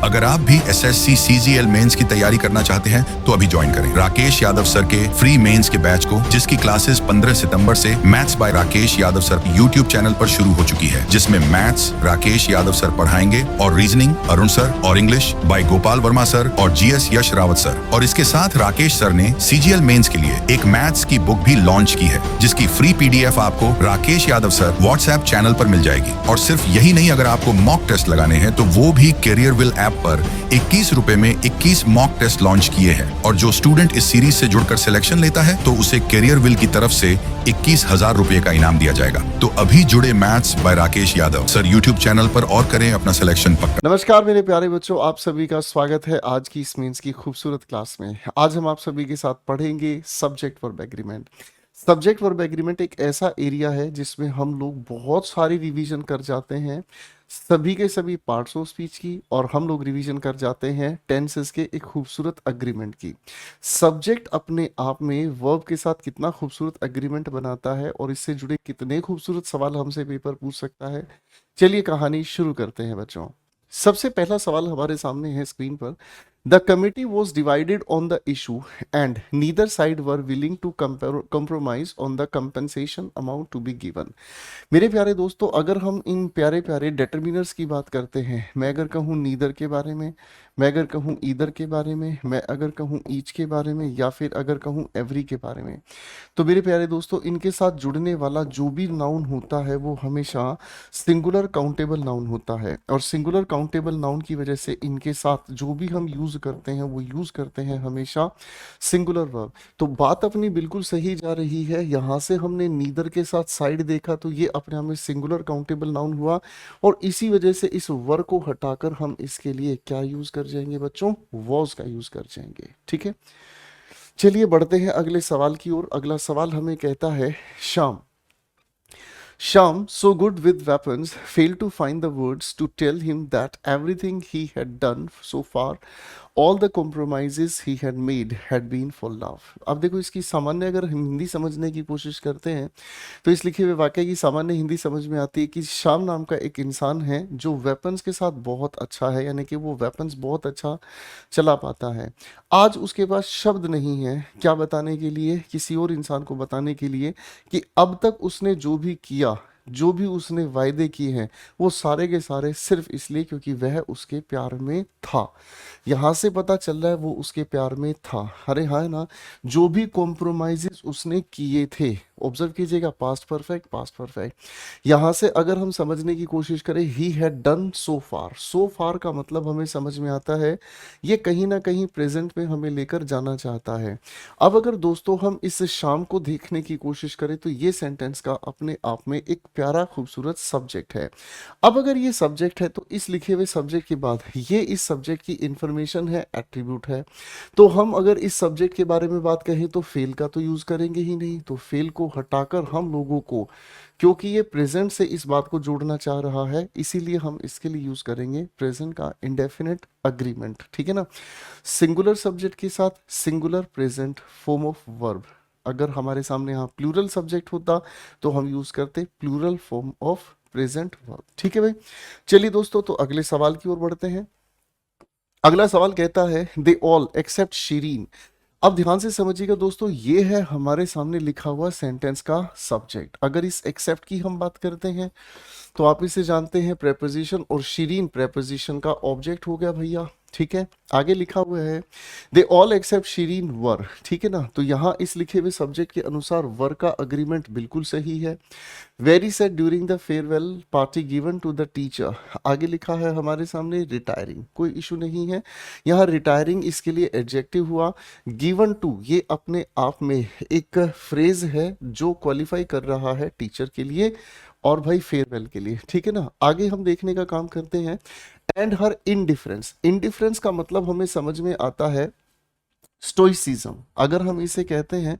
अगर आप भी SSC CGL मेंस की तैयारी करना चाहते हैं तो अभी ज्वाइन करें राकेश यादव सर के फ्री मेंस के बैच को, जिसकी क्लासेस 15 सितंबर से maths by Rakesh Yadav sir YouTube channel पर शुरू हो चुकी है, जिसमें मैथ्स राकेश यादव सर पढ़ाएंगे और रीजनिंग अरुण सर और English by Gopal Verma sir और GS यश रावत सर। और इसके साथ राकेश सर ने CGL मेंस के लिए एक मैथ्स की बुक भी लॉन्च की है, जिसकी फ्री PDF आपको Rakesh Yadav sir WhatsApp channel पर मिल जाएगी। और सिर्फ यही नहीं, अगर आपको मॉक टेस्ट लगाने हैं तो वो भी कैरियर विल ऐप पर 21 रुपए में 21 मॉक टेस्ट लॉन्च किए हैं। और जो स्टूडेंट इस सीरीज से जुड़कर सिलेक्शन लेता है तो उसे कैरियर विल की तरफ से 21,000 रुपए का इनाम दिया जाएगा। तो अभी जुड़े maths by Rakesh Yadav sir YouTube channel पर और करें अपना सिलेक्शन पक्का। नमस्कार मेरे प्यारे बच्चों, आप सभी का स्वागत है आज की इस मेंस की खूबसूरत क्लास में। आज हम आप सभी के साथ पढ़ेंगे subject verb agreement. Subject verb agreement एक ऐसा एरिया है जिसमें हम लोग बहुत सारी रिवीजन कर जाते हैं सभी के सभी पार्ट्स ऑफ स्पीच की, और हम लोग रिवीजन कर जाते हैं टेंसेस के एक खूबसूरत एग्रीमेंट की। सब्जेक्ट अपने आप में वर्ब के साथ कितना खूबसूरत एग्रीमेंट बनाता है और इससे जुड़े कितने खूबसूरत सवाल हमसे पेपर पूछ सकता है। चलिए कहानी शुरू करते हैं बच्चों। सबसे पहला सवाल हमारे सामने है स्क्रीन पर। The committee was divided on the issue and neither side were willing to compromise on the compensation amount to be given. मेरे प्यारे दोस्तों, अगर हम इन प्यारे प्यारे डिटर्मिनर्स की बात करते हैं, मैं अगर कहूँ नीदर के बारे में, मैं अगर कहूँ ईदर के बारे में, मैं अगर कहूँ ईच के बारे में, या फिर अगर कहूँ एवरी के बारे में, तो मेरे प्यारे दोस्तों इनके साथ जुड़ने वाला जो भी नाउन होता है वो हमेशा सिंगुलर काउंटेबल नाउन होता है। और सिंगुलर काउंटेबल नाउन की वजह से इनके साथ जो भी हम यूज करते हैं वो यूज करते हैं हमेशा सिंगुलर वर्ब। तो बात अपनी बिल्कुल सही जा रही है। यहाँ से हमने नीदर के साथ साइड देखा तो ये अपने आप में सिंगुलर काउंटेबल नाउन हुआ, और इसी वजह से इस वर्ब को हटाकर हम इसके लिए क्या यूज कर जाएंगे बच्चों, वॉज का यूज कर जाएंगे। ठीक है, चलिए बढ़ते हैं अगले सवाल की ओर। अगला सवाल हमें कहता है Shyam so good with weapons, failed to find the words to tell him that everything he had done so far, all the compromises he had made had been for love। अब देखो, इसकी सामान्य अगर हम हिंदी समझने की कोशिश करते हैं तो इस लिखे हुए वाक्य की सामान्य हिंदी समझ में आती है कि श्याम नाम का एक इंसान है जो वेपन्स के साथ बहुत अच्छा है, यानी कि वो वेपन्स बहुत अच्छा चला पाता है। आज उसके पास शब्द नहीं है क्या बताने के लिए, किसी और इंसान को बताने के लिए कि अब तक उसने जो भी किया, जो भी उसने वायदे किए हैं, वो सारे के सारे सिर्फ इसलिए क्योंकि वह उसके प्यार में था। यहाँ से पता चल रहा है वो उसके प्यार में था। अरे हाँ ना, जो भी कॉम्प्रोमाइजेस उसने किए थे, ऑब्जर्व कीजिएगा, पास्ट परफेक्ट, पास्ट परफेक्ट। यहाँ से अगर हम समझने की कोशिश करें, ही हैड डन सो फार, सो फार का मतलब हमें समझ में आता है ये कहीं ना कहीं प्रेजेंट में हमें लेकर जाना चाहता है। अब अगर दोस्तों हम इस शाम को देखने की कोशिश करें तो ये सेंटेंस का अपने आप में एक प्यारा खूबसूरत सब्जेक्ट है। अब अगर ये सब्जेक्ट है तो इस लिखे हुए सब्जेक्ट के बाद ये इस सब्जेक्ट की इंफॉर्मेशन है, एट्रीब्यूट है। तो हम अगर इस सब्जेक्ट के बारे में बात कहें तो फेल का तो यूज करेंगे ही नहीं, तो फेल को हटाकर हम लोगों को, क्योंकि ये प्रेजेंट से इस बात को जोड़ना चाह रहा है, इसीलिए हम इसके लिए यूज करेंगे प्रेजेंट का इंडेफिनिट अग्रीमेंट। ठीक है ना, सिंगुलर सब्जेक्ट के साथ singular present form of verb. अगर हमारे सामने यहाँ प्लूरल सब्जेक्ट होता तो हम यूज करते plural form of present verb. ठीक है भाई, चलिए दोस्तों तो अगले सवाल की ओर बढ़ते हैं। अगला सवाल कहता है दे ऑल एक्सेप्ट शीरीन। अब ध्यान से समझिएगा दोस्तों, ये है हमारे सामने लिखा हुआ सेंटेंस का सब्जेक्ट। अगर इस एक्सेप्ट की हम बात करते हैं तो आप इसे जानते हैं प्रेपोजिशन, और शीरीन प्रेपोजिशन का ऑब्जेक्ट हो गया भैया। ठीक है, आगे लिखा हुआ है दे ऑल एक्सेप्ट शीरीन वर। ठीक है ना, तो यहाँ इस लिखे हुए सब्जेक्ट के अनुसार वर का अग्रीमेंट बिल्कुल सही है। Very sad during the farewell party given to the teacher. आगे लिखा है हमारे सामने रिटायरिंग, कोई इशू नहीं है। यहाँ रिटायरिंग इसके लिए एडजेक्टिव हुआ। गिवन टू ये अपने आप में एक फ्रेज है जो क्वालिफाई कर रहा है टीचर के लिए और भाई फेयरवेल के लिए। ठीक है ना, आगे हम देखने का काम करते हैं। एंड हर इनडिफरेंस, इनडिफरेंस का मतलब हमें समझ में आता है स्टोइसिज्म, अगर हम इसे कहते हैं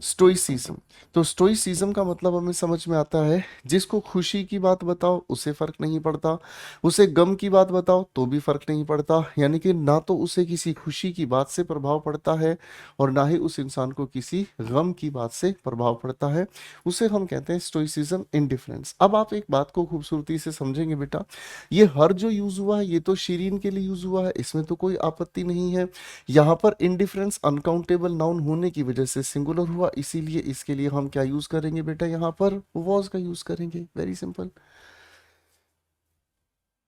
स्टोइसिज्म, तो स्टोइसिज्म का मतलब हमें समझ में आता है जिसको खुशी की बात बताओ उसे फर्क नहीं पड़ता, उसे गम की बात बताओ तो भी फर्क नहीं पड़ता, यानी कि ना तो उसे किसी खुशी की बात से प्रभाव पड़ता है और ना ही उस इंसान को किसी गम की बात से प्रभाव पड़ता है, उसे हम कहते हैं स्टोइसिज्म इंडिफरेंस। अब आप एक बात को खूबसूरती से समझेंगे बेटा, ये हर जो यूज हुआ है ये तो शीरीन के लिए यूज हुआ है, इसमें तो कोई आपत्ति नहीं है। यहाँ पर इनडिफरेंस अनकाउंटेबल नाउन होने की वजह से सिंगुलर हुआ, इसीलिए इसके लिए हम क्या यूज करेंगे बेटा, यहाँ पर वॉज का यूज करेंगे। Very simple.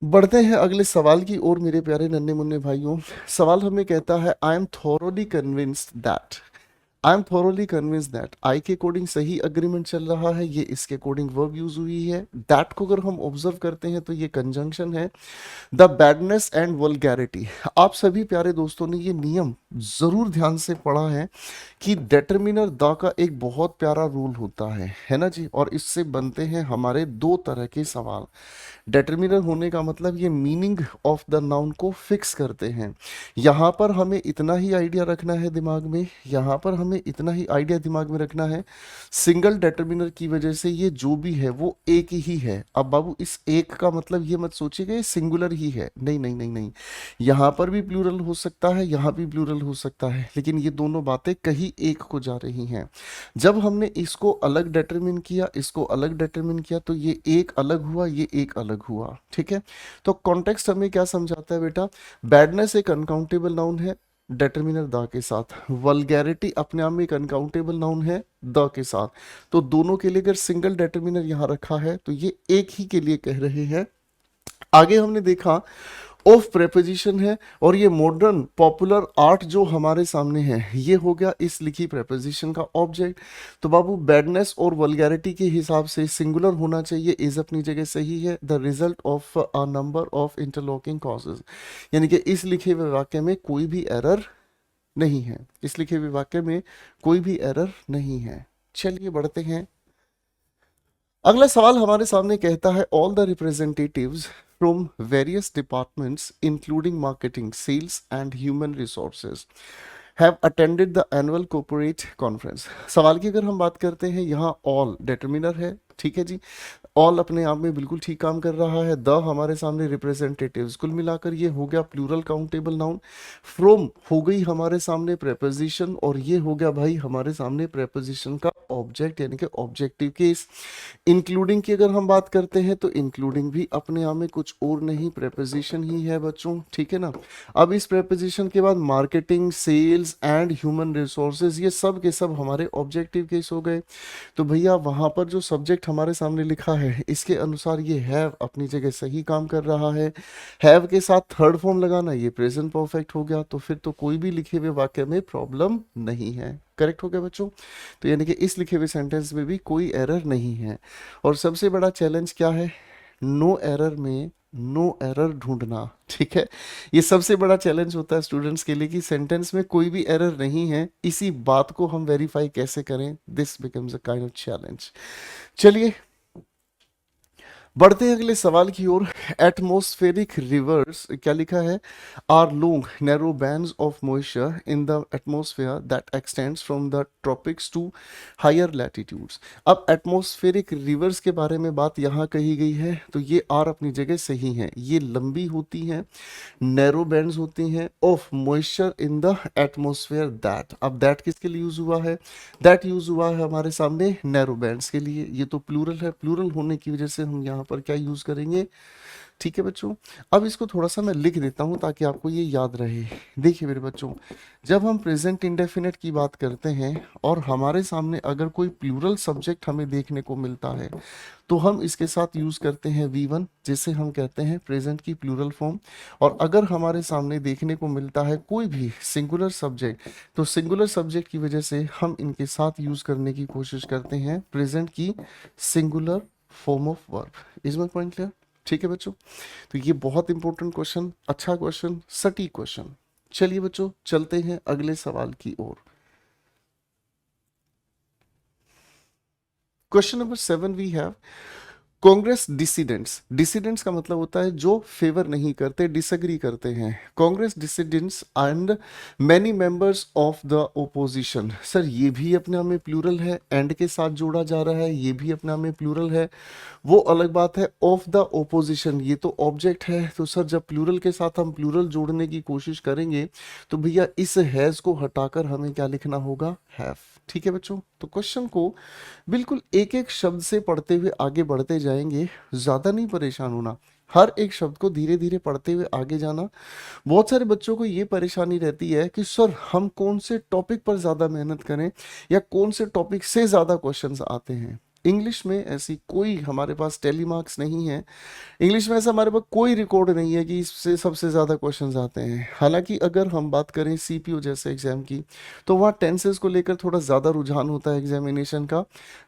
बढ़ते हैं अगले सवाल की ओर मेरे प्यारे नन्हे मुन्ने भाइयों। सवाल हमें कहता है I am thoroughly convince that, I के अकॉर्डिंग सही अग्रीमेंट चल रहा है, ये इसके अकॉर्डिंग वर्ब यूज हुई है। दैट को अगर हम ऑब्जर्व करते हैं तो ये कंजंक्शन है। द बैडनेस एंड वल्गैरिटी, आप सभी प्यारे दोस्तों ने ये नियम जरूर ध्यान से पढ़ा है कि डेटर्मिनर द का एक बहुत प्यारा रूल होता है ना जी, और इससे बनते हैं हमारे दो तरह के सवाल। डेटर्मिनर होने का मतलब ये मीनिंग ऑफ द नाउन को फिक्स करते हैं। यहाँ पर हमें इतना ही आइडिया रखना है दिमाग में, यहाँ पर हमें इतना ही आइडिया दिमाग में रखना है, सिंगल डेटर्मिनर की वजह से ये जो भी है वो एक ही है। अब बाबू इस एक का मतलब ये मत सोचिएगा ये सिंगुलर ही है, नहीं नहीं नहीं नहीं, यहाँ पर भी प्लूरल हो सकता है, यहाँ भी प्लूरल हो सकता है, लेकिन ये दोनों बातें कहीं एक को जा रही हैं। जब हमने इसको अलग डिटरमिन किया, इसको अलग डिटरमिन किया, तो ये एक अलग हुआ, ये एक अलग हुआ, ठीक है। तो कॉन्टेक्स्ट हमें क्या समझाता है बेटा, बैडनेस एक अनकाउंटेबल नाउन है डिटरमिनर द के साथ, वल्गैरिटी अपने आप में एक अनकाउंटेबल नाउन है द के साथ, तो दोनों के लिए अगर सिंगल डिटरमिनर यहाँ रखा है तो ये एक ही के लिए कह रहे हैं। आगे हमने देखा ऑफ प्रेपोजिशन है, और ये मॉडर्न पॉपुलर आर्ट जो हमारे सामने है ये हो गया इस लिखी प्रेपोजिशन का ऑब्जेक्ट। तो बाबू बैडनेस और वल्गैरिटी के हिसाब से सिंगुलर होना चाहिए, इज अपनी जगह सही है, the result of a number of interlocking causes, यानी कि इस लिखे हुए वाक्य में कोई भी एरर नहीं है, इस लिखे हुए वाक्य में कोई भी एरर नहीं है। चलिए बढ़ते हैं। अगला सवाल हमारे सामने कहता है all the representatives from various departments including marketing, sales and human resources have attended the annual corporate conference. सवाल की अगर हम बात करते हैं, यहाँ ऑल डिटरमिनर है, ठीक है जी, ऑल अपने आप में बिल्कुल ठीक काम कर रहा है, द हमारे सामने रिप्रेजेंटेटिव्स, कुल मिलाकर ये हो गया प्लूरल काउंटेबल नाउन, फ्रॉम हो गई हमारे सामने प्रेपोजिशन, और ये हो गया भाई हमारे सामने प्रेपोजिशन का ऑब्जेक्ट यानी कि ऑब्जेक्टिव केस। इंक्लूडिंग की अगर हम बात करते हैं तो इंक्लूडिंग भी अपने आप में कुछ और नहीं प्रेपोजिशन ही है बच्चों, ठीक है ना। अब इस प्रेपोजिशन के बाद marketing, sales and human resources, ये सब के सब हमारे ऑब्जेक्टिव केस हो गए। तो भैया वहां पर जो सब्जेक्ट हमारे सामने लिखा है इसके अनुसार ये हैव अपनी जगह सही काम कर रहा है, हैव के साथ थर्ड फॉर्म लगाना ये प्रेजेंट परफेक्ट हो गया, तो फिर तो कोई भी लिखे हुए वाक्य में प्रॉब्लम नहीं है। करेक्ट हो गया बच्चों, तो यानी कि इस लिखे हुए सेंटेंस में भी कोई एरर नहीं है। और सबसे बड़ा चैलेंज क्या है, नो एरर में नो एरर ढूंढना, ठीक है। ये सबसे बड़ा चैलेंज होता है स्टूडेंट्स के लिए कि सेंटेंस में कोई भी एरर नहीं है, इसी बात को हम वेरीफाई कैसे करें, this becomes a kind of challenge. चलिए बढ़ते हैं अगले सवाल की ओर। एटमॉस्फेरिक रिवर्स क्या लिखा है, are long narrow bands of moisture in the atmosphere that extends from the tropics to higher latitudes. अब एटमॉस्फेरिक रिवर्स के बारे में बात यहाँ कही गई है, तो ये आर अपनी जगह सही है, ये लंबी होती हैं, नैरो बैंड्स होती हैं of moisture in the atmosphere that. अब दैट किसके लिए यूज हुआ है, दैट यूज हुआ है हमारे सामने नैरो बैंड्स के लिए, ये तो प्लूरल है, प्लूरल होने की वजह से हम यहाँ पर क्या यूज करेंगे, ठीक है बच्चों। अब इसको थोड़ा सा मैं लिख देता हूं ताकि आपको ये याद रहे। देखिए मेरे बच्चों, जब हम प्रेजेंट इंडेफिनिट की बात करते हैं और हमारे सामने अगर कोई प्लूरल सब्जेक्ट हमें देखने को मिलता है तो हम इसके साथ यूज करते हैं V1, जिसे हम कहते हैं प्रेजेंट की प्लूरल फॉर्म। और अगर हमारे सामने देखने को मिलता है कोई भी सिंगुलर सब्जेक्ट, तो सिंगुलर सब्जेक्ट की वजह से हम इनके साथ यूज करने की कोशिश करते हैं प्रेजेंट की singular form of verb. Is my point clear, ठीक है बच्चों। तो ये बहुत इंपॉर्टेंट क्वेश्चन, अच्छा क्वेश्चन, सटीक क्वेश्चन। चलिए बच्चों चलते हैं अगले सवाल की ओर। Question number 7 we have, Congress dissidents, dissidents का मतलब होता है जो फेवर नहीं करते, डिसएग्री करते हैं। Congress dissidents and many members of the opposition. Sir ये भी अपने आप में प्लूरल है, एंड के साथ जोड़ा जा रहा है, ये भी अपने आप में प्लूरल है, वो अलग बात है। ऑफ द ओपोजिशन ये तो ऑब्जेक्ट है, तो सर जब प्लूरल के साथ हम प्लूरल जोड़ने की कोशिश करेंगे तो भैया इस हैज को हटाकर हमें क्या लिखना होगा, हैव। ठीक है बच्चों, तो क्वेश्चन को बिल्कुल एक एक शब्द से पढ़ते हुए आगे बढ़ते जाएंगे, ज्यादा नहीं परेशान होना, हर एक शब्द को धीरे धीरे पढ़ते हुए आगे जाना। बहुत सारे बच्चों को ये परेशानी रहती है कि सर हम कौन से टॉपिक पर ज़्यादा मेहनत करें या कौन से टॉपिक से ज़्यादा क्वेश्चंस आते हैं। इंग्लिश में ऐसी कोई हमारे पास टेली मार्क्स नहीं है, इंग्लिश में ऐसा हमारे पास कोई रिकॉर्ड नहीं है कि इससे सबसे ज़्यादा क्वेश्चंस आते हैं। हालांकि अगर हम बात करें सीपीओ जैसे एग्जाम की तो वहाँ टेंसेस को लेकर थोड़ा ज़्यादा रुझान होता है एग्जामिनेशन का।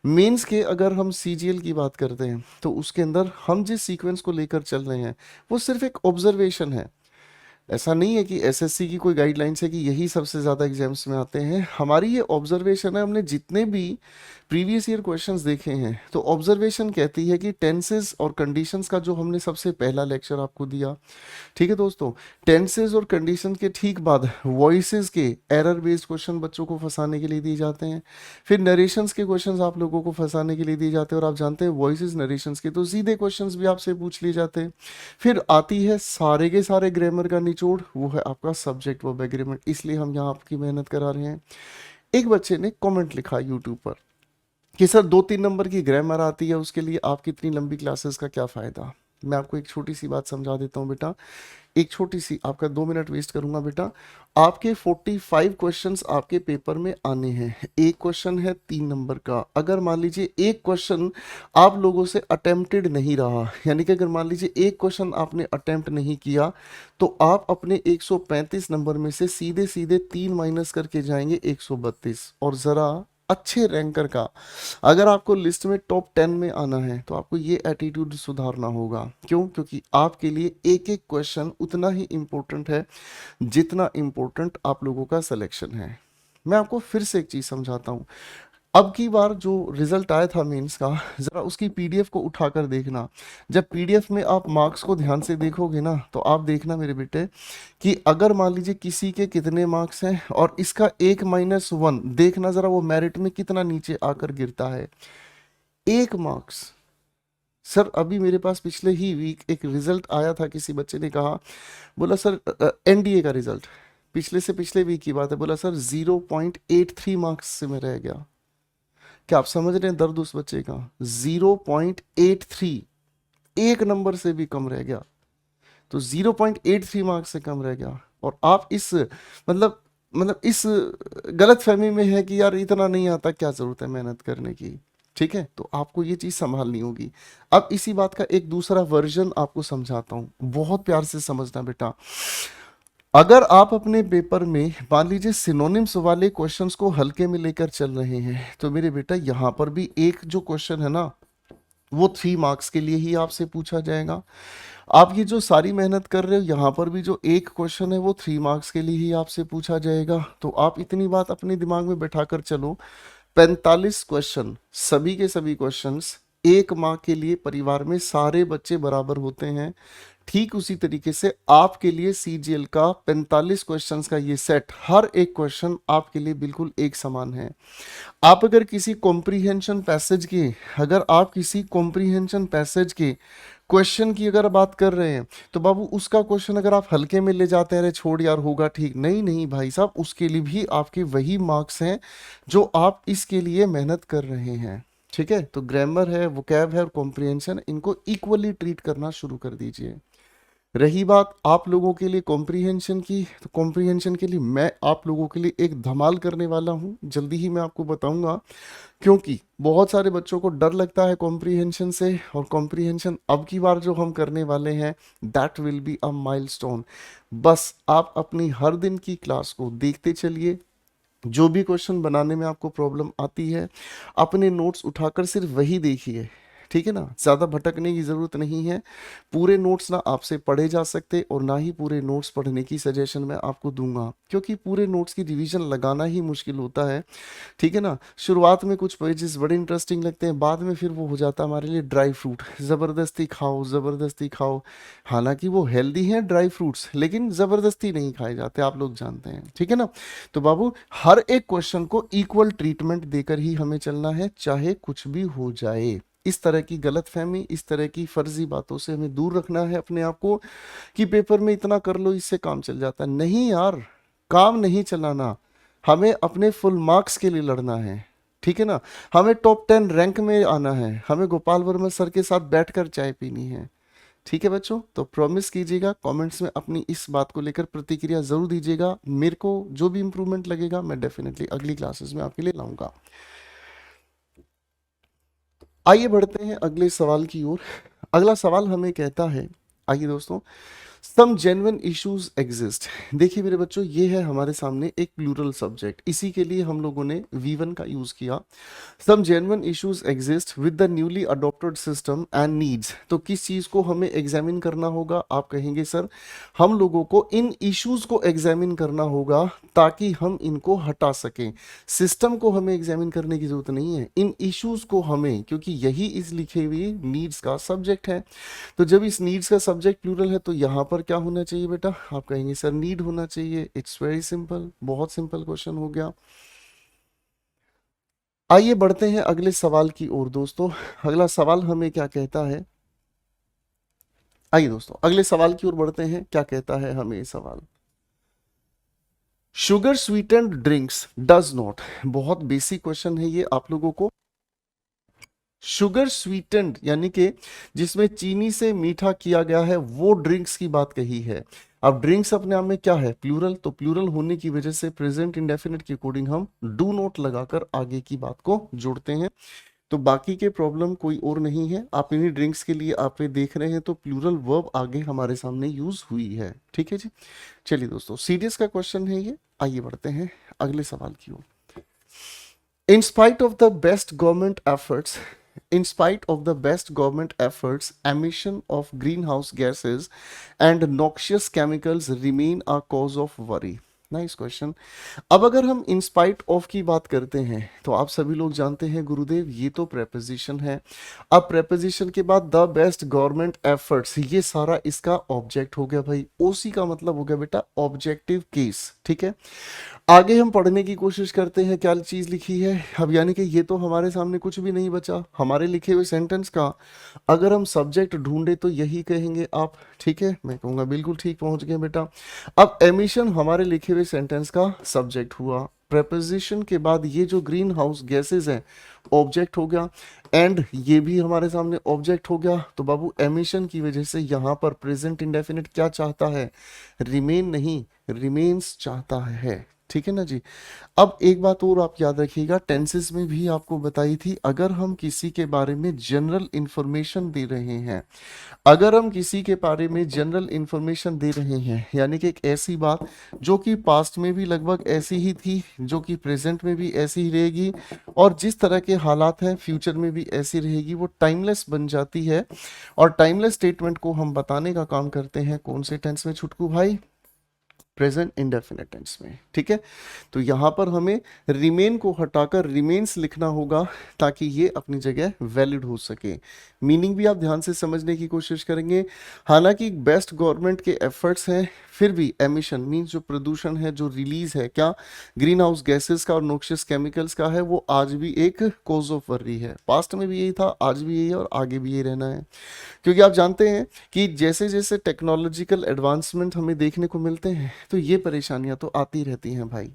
मेंस के अगर हम सीजीएल की बात करते हैं तो उसके अंदर हम जिस सीक्वेंस को लेकर चल रहे हैं वो सिर्फ एक ऑब्जर्वेशन है। ऐसा नहीं है कि एसएससी की कोई गाइडलाइंस है कि यही सबसे ज़्यादा एग्जाम्स में आते हैं। हमारी ये ऑब्जर्वेशन है, हमने जितने भी प्रीवियस ईयर क्वेश्चंस देखे हैं तो ऑब्जर्वेशन कहती है कि टेंसेस और कंडीशंस का जो हमने सबसे पहला लेक्चर आपको दिया, ठीक है दोस्तों, टेंसेस और कंडीशन के ठीक बाद वॉइसेस के एरर बेस्ड क्वेश्चन बच्चों को फंसाने के लिए दिए जाते हैं, फिर नरेशंस के क्वेश्चंस आप लोगों को फंसाने के लिए दिए जाते हैं, और आप जानते हैं वॉइसेस नरेशंस के तो सीधे क्वेश्चंस भी आपसे पूछ लिए जाते हैं। फिर आती है सारे के सारे ग्रामर का निचोड़, वो है आपका सब्जेक्ट वर्ब एग्रीमेंट, इसलिए हम यहाँ आपकी मेहनत करा रहे हैं। एक बच्चे ने कमेंट लिखा यूट्यूब पर कि सर 2-3 नंबर की ग्रामर आती है, उसके लिए आपकी इतनी लंबी क्लासेस का क्या फ़ायदा। मैं आपको एक छोटी सी बात समझा देता हूँ बेटा, एक छोटी सी, आपका 2 मिनट वेस्ट करूंगा बेटा। आपके 45 क्वेश्चंस आपके पेपर में आने हैं, एक क्वेश्चन है 3 नंबर का। अगर मान लीजिए एक क्वेश्चन आप लोगों से अटेम्प्टेड नहीं रहा, यानी कि अगर मान लीजिए एक क्वेश्चन आपने अटेम्प्ट नहीं किया तो आप अपने 135 नंबर में से सीधे सीधे 3 माइनस करके जाएंगे 132। और ज़रा अच्छे रैंकर का अगर आपको लिस्ट में टॉप 10 में आना है तो आपको ये एटीट्यूड सुधारना होगा। क्यों? क्योंकि आपके लिए एक एक क्वेश्चन उतना ही इम्पोर्टेंट है जितना इम्पोर्टेंट आप लोगों का सिलेक्शन है। मैं आपको फिर से एक चीज़ समझाता हूँ। अब की बार जो रिजल्ट आया था मेंस का, ज़रा उसकी पीडीएफ को उठाकर देखना। जब पीडीएफ में आप मार्क्स को ध्यान से देखोगे ना तो आप देखना मेरे बेटे कि अगर मान लीजिए किसी के कितने मार्क्स हैं और इसका 1-1, देखना ज़रा वो मेरिट में कितना नीचे आकर गिरता है। 1 मार्क्स। सर अभी मेरे पास पिछले ही वीक एक रिजल्ट आया था, किसी बच्चे ने कहा, बोला सर एनडीए का रिजल्ट पिछले से पिछले वीक की बात है, बोला सर 0.83 मार्क्स से मैं रह गया। क्या आप समझ रहे हैं दर्द उस बच्चे का? 0.83, 1 नंबर से भी कम रह गया, तो 0.83 मार्क्स से कम रह गया। और आप इस मतलब इस गलत फहमी में है कि यार इतना नहीं आता, क्या जरूरत है मेहनत करने की। ठीक है, तो आपको ये चीज संभालनी होगी। अब इसी बात का एक दूसरा वर्जन आपको समझाता हूं, बहुत प्यार से समझना बेटा। अगर आप अपने पेपर में मान लीजिए सिनोनिम्स वाले क्वेश्चंस को हल्के में लेकर चल रहे हैं तो मेरे बेटा यहाँ पर भी एक जो क्वेश्चन है ना वो 3 मार्क्स के लिए ही आपसे पूछा जाएगा। आप ये जो सारी मेहनत कर रहे हो यहाँ पर भी जो एक क्वेश्चन है वो 3 मार्क्स के लिए ही आपसे पूछा जाएगा। तो आप इतनी बात अपने दिमाग में बैठाकर चलो, 45 क्वेश्चन, सभी के सभी क्वेश्चंस 1 मार्क के लिए परिवार में सारे बच्चे बराबर होते हैं। ठीक उसी तरीके से आपके लिए सीजीएल का 45 क्वेश्चंस का ये सेट, हर एक क्वेश्चन आपके लिए बिल्कुल एक समान है। आप अगर किसी कॉम्प्रीहेंशन पैसेज के क्वेश्चन की अगर बात कर रहे हैं तो बाबू उसका क्वेश्चन अगर आप हल्के में ले जाते हैं, अरे छोड़ यार होगा ठीक, नहीं नहीं भाई साहब, उसके लिए भी आपके वही मार्क्स हैं जो आप इसके लिए मेहनत कर रहे हैं। ठीक है, तो ग्रामर है, वोकैब है और कॉम्प्रीहेंशन, इनको इक्वली ट्रीट करना शुरू कर दीजिए। रही बात आप लोगों के लिए कॉम्प्रीहेंशन की, तो कॉम्प्रीहेंशन के लिए मैं आप लोगों के लिए एक धमाल करने वाला हूं, जल्दी ही मैं आपको बताऊंगा। क्योंकि बहुत सारे बच्चों को डर लगता है कॉम्प्रीहेंशन से, और कॉम्प्रीहेंशन अब की बार जो हम करने वाले हैं that will be a milestone. बस आप अपनी हर दिन की क्लास को देखते चलिए, जो भी क्वेश्चन बनाने में आपको प्रॉब्लम आती है अपने नोट्स उठाकर सिर्फ वही देखिए। ठीक है ना, ज़्यादा भटकने की ज़रूरत नहीं है। पूरे नोट्स ना आपसे पढ़े जा सकते और ना ही पूरे नोट्स पढ़ने की सजेशन मैं आपको दूंगा, क्योंकि पूरे नोट्स की रिवीजन लगाना ही मुश्किल होता है। ठीक है ना, शुरुआत में कुछ पेजेस बड़े इंटरेस्टिंग लगते हैं, बाद में फिर वो हो जाता है हमारे लिए ड्राई फ्रूट, ज़बरदस्ती खाओ ज़बरदस्ती खाओ। हालांकि वो हेल्दी हैं ड्राई फ्रूट्स, लेकिन ज़बरदस्ती नहीं खाए जाते, आप लोग जानते हैं। ठीक है ना, तो बाबू हर एक क्वेश्चन को इक्वल ट्रीटमेंट देकर ही हमें चलना है, चाहे कुछ भी हो जाए। इस तरह की गलतफहमी, इस तरह की फर्जी बातों से हमें दूर रखना है अपने आप को, कि पेपर में इतना कर लो इससे काम चल जाता है। नहीं यार, काम नहीं चलाना, हमें अपने फुल मार्क्स के लिए लड़ना है। ठीक है ना, हमें टॉप 10 रैंक में आना है, हमें गोपाल वर्मा सर के साथ बैठकर चाय पीनी है। ठीक है बच्चों, तो प्रॉमिस कीजिएगा, कमेंट्स में अपनी इस बात को लेकर प्रतिक्रिया जरूर दीजिएगा। मेरे को जो भी इंप्रूवमेंट लगेगा मैं डेफिनेटली अगली क्लासेस में आपके लिए लाऊंगा। आइए बढ़ते हैं अगले सवाल की ओर। अगला सवाल हमें कहता है, आइए दोस्तों, सम जेन्युइन इश्यूज एग्जिस्ट। देखिए मेरे बच्चों, ये है हमारे सामने एक प्लूरल सब्जेक्ट, इसी के लिए हम लोगों ने V1 का यूज किया। Some genuine issues exist with the newly adopted system and needs. तो किस चीज को हमें एग्जामिन करना होगा? आप कहेंगे सर, हम लोगों को इन इश्यूज को एग्जामिन करना होगा ताकि हम इनको हटा सकें। सिस्टम को हमें एग्जामिन करने की जरूरत नहीं है, इन इश्यूज को हमें, क्योंकि यही इस लिखे हुए नीड्स का सब्जेक्ट है। तो जब इस नीड्स का सब्जेक्ट प्लूरल है तो यहाँ पर क्या होना चाहिए बेटा? आप कहेंगे सर नीड होना चाहिए। इट्स वेरी सिंपल, बहुत सिंपल क्वेश्चन हो गया। आइए बढ़ते हैं अगले सवाल की ओर दोस्तों। अगला सवाल हमें क्या कहता है? आइए दोस्तों अगले सवाल की ओर बढ़ते हैं। क्या कहता है हमें ये सवाल? Sugar sweetened drinks does not, बहुत बेसिक क्वेश्चन है ये आप लोगों को। शुगर स्वीटेंड यानी कि जिसमें चीनी से मीठा किया गया है, वो ड्रिंक्स की बात कही है। अब ड्रिंक्स अपने आप में क्या है? प्लूरल। तो प्लूरल होने की वजह से प्रेजेंट इंडेफिनिट के अकॉर्डिंग हम डू नॉट लगाकर आगे की बात को जोड़ते हैं। तो बाकी के प्रॉब्लम कोई और नहीं है, आप इन्हीं ड्रिंक्स के लिए आप ये देख रहे हैं तो प्लूरल वर्ब आगे हमारे सामने यूज हुई है। ठीक है जी, चलिए दोस्तों सीरियस का क्वेश्चन है ये। आइए बढ़ते हैं अगले सवाल की ओर। In spite of the best government efforts, in spite of the best government efforts, emission of greenhouse gases and noxious chemicals remain a cause of worry. Nice question. अब अगर हम इन स्पाइट ऑफ की बात करते हैं तो आप सभी लोग जानते हैं गुरुदेव, ये तो प्रेपोजिशन है। अब प्रेपोजिशन के बाद द बेस्ट गवर्नमेंट एफर्ट्स, ये सारा इसका ऑब्जेक्ट हो गया भाई। ओसी का मतलब हो गया बेटा ऑब्जेक्टिव केस। ठीक है, आगे हम पढ़ने की कोशिश करते हैं क्या चीज लिखी है। अब यानी कि ये तो हमारे सामने कुछ भी नहीं बचा हमारे लिखे हुए सेंटेंस का। अगर हम सब्जेक्ट ढूंढे तो यही कहेंगे आप। ठीक है, मैं कहूंगा बिल्कुल ठीक पहुंच गए बेटा। अब एमिशन हमारे लिखे हुए सेंटेंस का सब्जेक्ट हुआ। प्रेपोजिशन के बाद ये जो ग्रीन हाउस गैसेज हैं ऑब्जेक्ट हो गया, एंड ये भी हमारे सामने ऑब्जेक्ट हो गया। तो बाबू एमिशन की वजह से यहाँ पर प्रेजेंट इंडेफिनिट क्या चाहता है? रिमेन नहीं, रिमेन्स चाहता है। ठीक है ना जी। अब एक बात और आप याद रखिएगा, टेंसेस में भी आपको बताई थी, अगर हम किसी के बारे में जनरल इंफॉर्मेशन दे रहे हैं, अगर हम किसी के बारे में जनरल इंफॉर्मेशन दे रहे हैं, यानी कि एक ऐसी बात जो कि पास्ट में भी लगभग ऐसी ही थी, जो कि प्रेजेंट में भी ऐसी ही रहेगी, और जिस तरह के हालात हैं फ्यूचर में भी ऐसी रहेगी, वो टाइमलेस बन जाती है। और टाइमलेस स्टेटमेंट को हम बताने का काम करते हैं कौन से टेंस में छुटकू भाई? प्रेजेंट इंडेफिनिट टेंस में। ठीक है, तो यहां पर हमें रिमेन को हटाकर रिमेन्स लिखना होगा ताकि ये अपनी जगह वैलिड हो सके। मीनिंग भी आप ध्यान से समझने की कोशिश करेंगे। हालांकि बेस्ट गवर्नमेंट के एफर्ट्स हैं, फिर भी एमिशन मीन्स जो प्रदूषण है, जो रिलीज है क्या ग्रीन हाउस गैसेस का और नोक्शियस केमिकल्स का है, वो आज भी एक कॉज ऑफ वर्री है। पास्ट में भी यही था, आज भी यही है और आगे भी यही रहना है। क्योंकि आप जानते हैं कि जैसे जैसे टेक्नोलॉजिकल एडवांसमेंट हमें देखने को मिलते हैं तो ये परेशानियां तो आती रहती हैं भाई।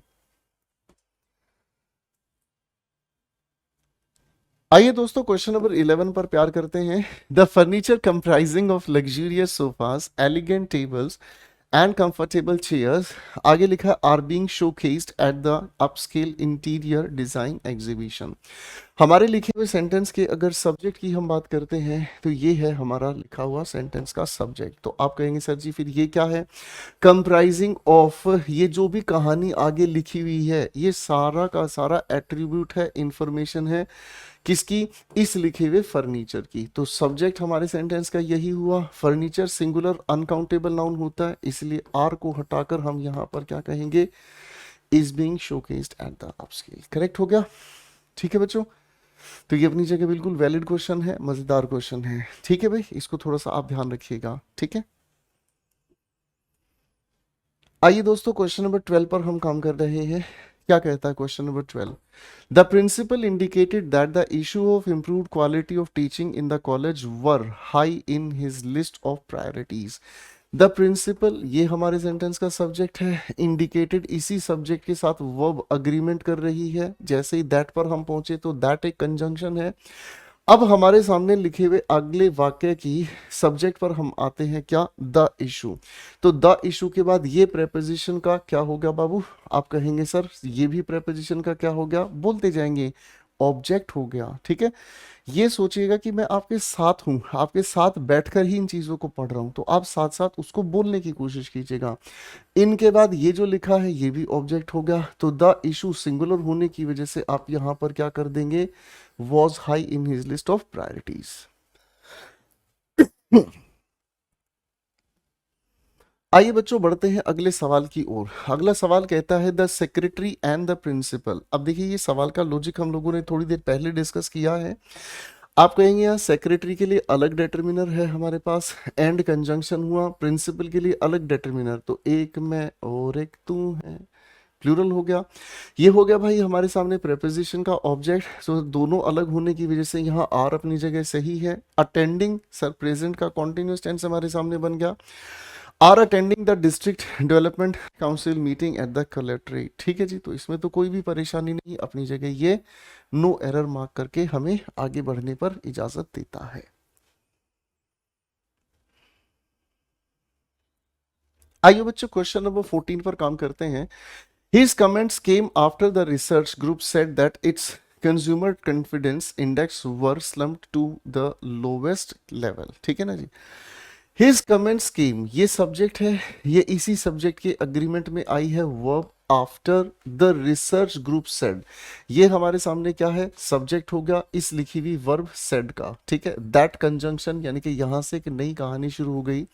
आइए दोस्तों क्वेश्चन नंबर 11 पर प्यार करते हैं। The furniture comprising of luxurious sofas, elegant tables and comfortable chairs, आगे लिखा are being showcased at the upscale interior design exhibition. हमारे लिखे हुए सेंटेंस के अगर सब्जेक्ट की हम बात करते हैं तो ये है हमारा लिखा हुआ सेंटेंस का सब्जेक्ट। तो आप कहेंगे सर जी फिर ये क्या है? कंप्राइजिंग ऑफ, ये जो भी कहानी आगे लिखी हुई है ये सारा का सारा एट्रीब्यूट है, इंफॉर्मेशन है किसकी? इस लिखे हुए फर्नीचर की। तो सब्जेक्ट हमारे सेंटेंस का यही हुआ, फर्नीचर सिंगुलर अनकाउंटेबल नाउन होता है, इसलिए आर को हटाकर हम यहां पर क्या कहेंगे? Is being showcased at the upscale. Correct हो गया? ठीक है बच्चों, तो ये अपनी जगह बिल्कुल वैलिड क्वेश्चन है, मजेदार क्वेश्चन है। ठीक है भाई, इसको थोड़ा सा आप ध्यान रखिएगा। ठीक है, आइए दोस्तों क्वेश्चन नंबर 12 पर हम काम कर रहे हैं। क्या कहता है question number 12? The principal indicated that the issue of improved quality of teaching in the college were high in his list of priorities. The principal, ये हमारे सेंटेंस का सब्जेक्ट है। इंडिकेटेड, इसी सब्जेक्ट के साथ वर्ब अग्रीमेंट कर रही है। जैसे ही दैट पर हम पहुंचे तो दैट एक कंजंक्शन है। अब हमारे सामने लिखे हुए अगले वाक्य की सब्जेक्ट पर हम आते हैं, क्या? The issue. तो द इशू के बाद ये प्रेपोजिशन का क्या हो गया बाबू? आप कहेंगे सर ये भी प्रेपोजिशन का क्या हो गया? बोलते जाएंगे, ऑब्जेक्ट हो गया। ठीक है, ये सोचिएगा कि मैं आपके साथ हूं, आपके साथ बैठकर ही इन चीजों को पढ़ रहा हूं, तो आप साथ साथ उसको बोलने की कोशिश कीजिएगा। इनके बाद ये जो लिखा है ये भी ऑब्जेक्ट हो गया। तो द इशू सिंगुलर होने की वजह से आप यहां पर क्या कर देंगे? Was high in his list of priorities. आइए बच्चों बढ़ते हैं अगले सवाल की ओर। अगला सवाल कहता है the secretary and the principal. अब देखिए ये सवाल का लॉजिक हम लोगों ने थोड़ी देर पहले डिस्कस किया है। आप कहेंगे यहाँ सेक्रेटरी के लिए अलग डिटरमिनर है हमारे पास, एंड कंजंक्शन हुआ, प्रिंसिपल के लिए अलग डिटरमिनर, तो एक मैं और एक तू है, प्लूरल हो गया। ये हो गया भाई हमारे सामने प्रेपोजिशन का ऑब्जेक्ट। तो दोनों अलग होने की वजह से यहाँ आर अपनी जगह सही है। अटेंडिंग, सर प्रेजेंट का कॉन्टिन्यूस टेंस हमारे सामने बन गया। Are attending the district development council meeting at the collectorate. ठीक है जी, तो इसमें तो कोई भी परेशानी नहीं, अपनी जगह ये नो एरर मार्क करके हमें आगे बढ़ने पर इजाजत देता है। आइए बच्चों क्वेश्चन नंबर 14 पर काम करते हैं। His comments came after the research group said that its consumer confidence index were slumped to the lowest level। ठीक है ना जी, His comments came, ये सब्जेक्ट है, ये इसी सब्जेक्ट के अग्रीमेंट में आई है verb after the research group said. ये हमारे सामने क्या है? सब्जेक्ट हो गया इस लिखी हुई वर्ब सेड का। ठीक है, दैट कंजंक्शन यानी कि यहां से एक नई कहानी शुरू हो गई।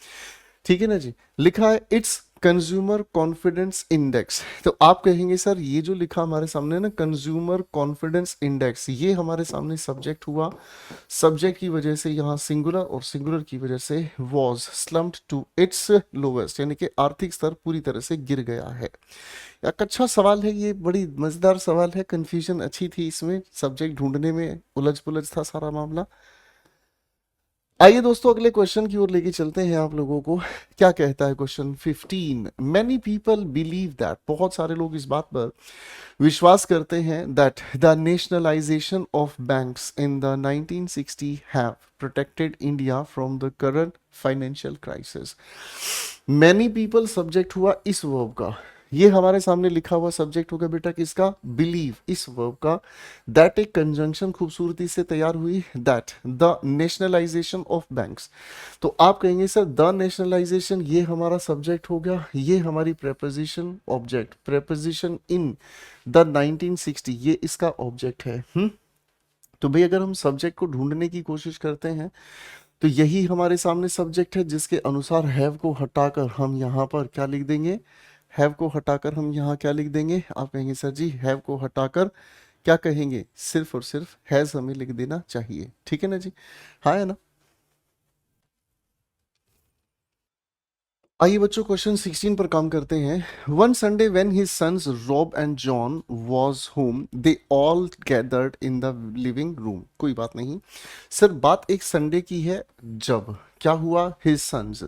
ठीक है ना जी, लिखा है इट्स कंज्यूमर कॉन्फिडेंस इंडेक्स। तो आप कहेंगे सर ये जो लिखा हमारे सामने ना कंज्यूमर कॉन्फिडेंस इंडेक्स, ये हमारे सामने सब्जेक्ट हुआ। सब्जेक्ट की वजह से यहाँ सिंगुलर और सिंगुलर की वजह से वॉज स्लम्प्ड टू इट्स लोवेस्ट, यानी कि आर्थिक स्तर पूरी तरह से गिर गया है। एक अच्छा सवाल है ये, बड़ी मजेदार सवाल है। कंफ्यूजन अच्छी थी इसमें, सब्जेक्ट ढूंढने में उलझ पुलझ था सारा मामला। आइए दोस्तों अगले क्वेश्चन की ओर लेके चलते हैं आप लोगों को। क्या कहता है question 15? Many people believe that, बहुत सारे लोग इस बात पर विश्वास करते हैं that the nationalisation of banks in the 1960 have protected India from the current financial crisis. Many people subject हुआ इस वर्ब का, ये हमारे सामने लिखा हुआ सब्जेक्ट होगा बेटा किसका? बिलीव, इस वर्ब का। दैट एक कंजंक्शन खूबसूरती से तैयार हुई, that the nationalisation of banks. तो आप कहेंगे सर द नेशनलाइजेशन, ये हमारा सब्जेक्ट हो गया, ये हमारी preposition object, preposition in the 1960 ये इसका ऑब्जेक्ट है। तो भाई अगर हम सब्जेक्ट को ढूंढने की कोशिश करते हैं तो यही हमारे सामने सब्जेक्ट है, जिसके अनुसार हैव को हटाकर हम यहाँ पर क्या लिख देंगे? हैव को हटाकर हम यहाँ क्या लिख देंगे? आप कहेंगे सर जी हैव को हटाकर क्या कहेंगे? सिर्फ और सिर्फ हैज हमें लिख देना चाहिए। ठीक है ना जी, हाँ है ना। आइए बच्चों क्वेश्चन 16 पर काम करते हैं। One Sunday when his sons Rob and John was home they all gathered in the living room. कोई बात नहीं सर, बात एक संडे की है जब क्या हुआ? His sons.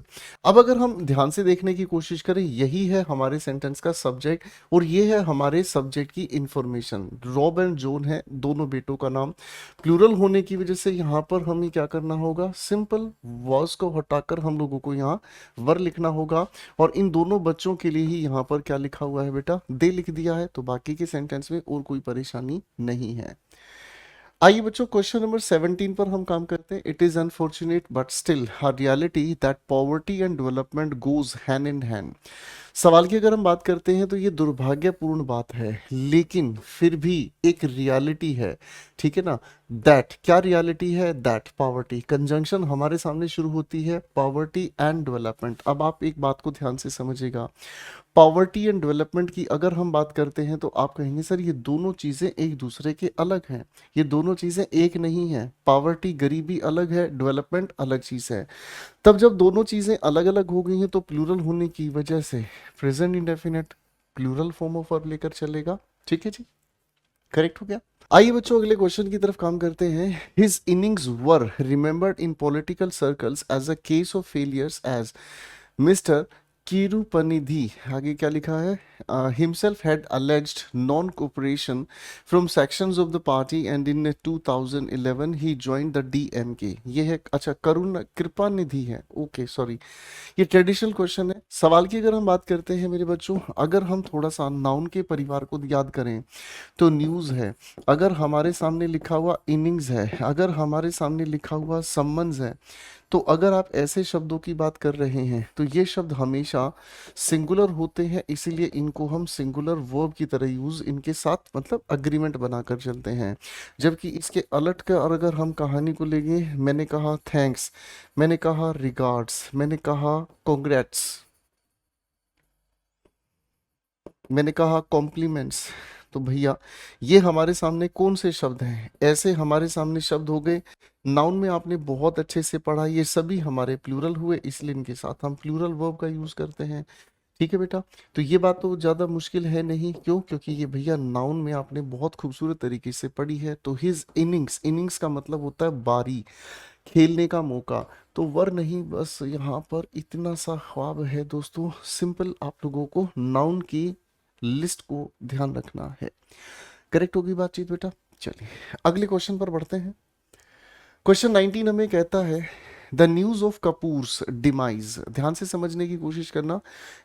अब अगर हम ध्यान से देखने की कोशिश करें, यही है हमारे सेंटेंस का सब्जेक्ट और ये है हमारे सब्जेक्ट की इंफॉर्मेशन। रॉब एंड जॉन है दोनों बेटों का नाम। प्लूरल होने की वजह से यहाँ पर हमें क्या करना होगा? सिंपल वॉज को हटाकर हम लोगों को यहाँ वर लिखना होगा। और इन दोनों बच्चों के लिए ही यहाँ पर क्या लिखा हुआ है बेटा? दे लिख दिया है। तो बाकी के सेंटेंस में और कोई परेशानी नहीं है। आइए बच्चों क्वेश्चन नंबर 17 पर हम काम करते हैं। It is unfortunate but still a reality that poverty and development goes hand in hand. सवाल की अगर हम बात करते हैं तो ये दुर्भाग्यपूर्ण बात है, लेकिन फिर भी एक रियलिटी है, ठीक है ना। दैट क्या रियलिटी है? दैट पॉवर्टी, कंजंक्शन हमारे सामने शुरू होती है पॉवर्टी एंड डेवलपमेंट। अब आप एक बात को ध्यान से समझिएगा, पॉवर्टी एंड डेवलपमेंट की अगर हम बात करते हैं तो आप कहेंगे सर ये दोनों चीजें एक दूसरे के अलग हैं, ये दोनों चीजें एक नहीं है। पॉवर्टी गरीबी अलग है, डेवलपमेंट अलग चीज है। तब जब दोनों चीजें अलग अलग हो गई हैं तो प्लूरल होने की वजह से present indefinite plural form of verb लेकर चलेगा, ठीक है जी, करेक्ट हो गया। आइए बच्चों अगले क्वेश्चन की तरफ काम करते हैं। His innings were remembered in political circles as a case of failures as mister Kirupanidhi, आगे क्या लिखा है, himself had alleged non cooperation from sections of the party and in 2011 he joined the DMK. ये है, अच्छा करुण कृपानिधि है, ओके सॉरी, ये traditional question है। सवाल की अगर हम बात करते हैं मेरे बच्चों, अगर हम थोड़ा सा नाउन के परिवार को याद करें तो न्यूज़ है, अगर हमारे सामने लिखा हुआ इनिंग्स है, अगर हमारे सामने लिखा हुआ सम्मन्स है, तो अगर आप ऐसे शब्दों की बात कर रहे हैं तो ये शब्द हमेशा सिंगुलर होते हैं, इसीलिए इनको हम सिंगुलर वर्ब की तरह यूज इनके साथ मतलब अग्रीमेंट बनाकर चलते हैं। जबकि इसके अलट का और अगर हम कहानी को लेंगे, मैंने कहा थैंक्स, मैंने कहा रिगार्ड्स, मैंने कहा कॉन्ग्रेट्स, मैंने कहा कॉम्प्लीमेंट्स, तो भैया ये हमारे सामने कौन से शब्द हैं? ऐसे हमारे सामने शब्द हो गए, नाउन में आपने बहुत अच्छे से पढ़ा, ये सभी हमारे प्लूरल हुए, इसलिए इनके साथ हम प्लूरल वर्ब का यूज करते हैं, ठीक है बेटा। तो ये बात तो ज़्यादा मुश्किल है नहीं, क्यों? क्योंकि ये भैया नाउन में आपने बहुत खूबसूरत तरीके से पढ़ी है। तो हिज इनिंग्स, इनिंग्स का मतलब होता है बारी, खेलने का मौका। तो वर नहीं, बस यहाँ पर इतना सा ख्वाब है दोस्तों, सिंपल आप लोगों को नाउन की लिस्ट को ध्यान रखना है। करेक्ट होगी बातचीत बेटा। चलिए अगले क्वेश्चन पर बढ़ते हैं। क्वेश्चन 19 हमें कहता है the news of Kapoors demise, ध्यान से समझने की कोशिश करना,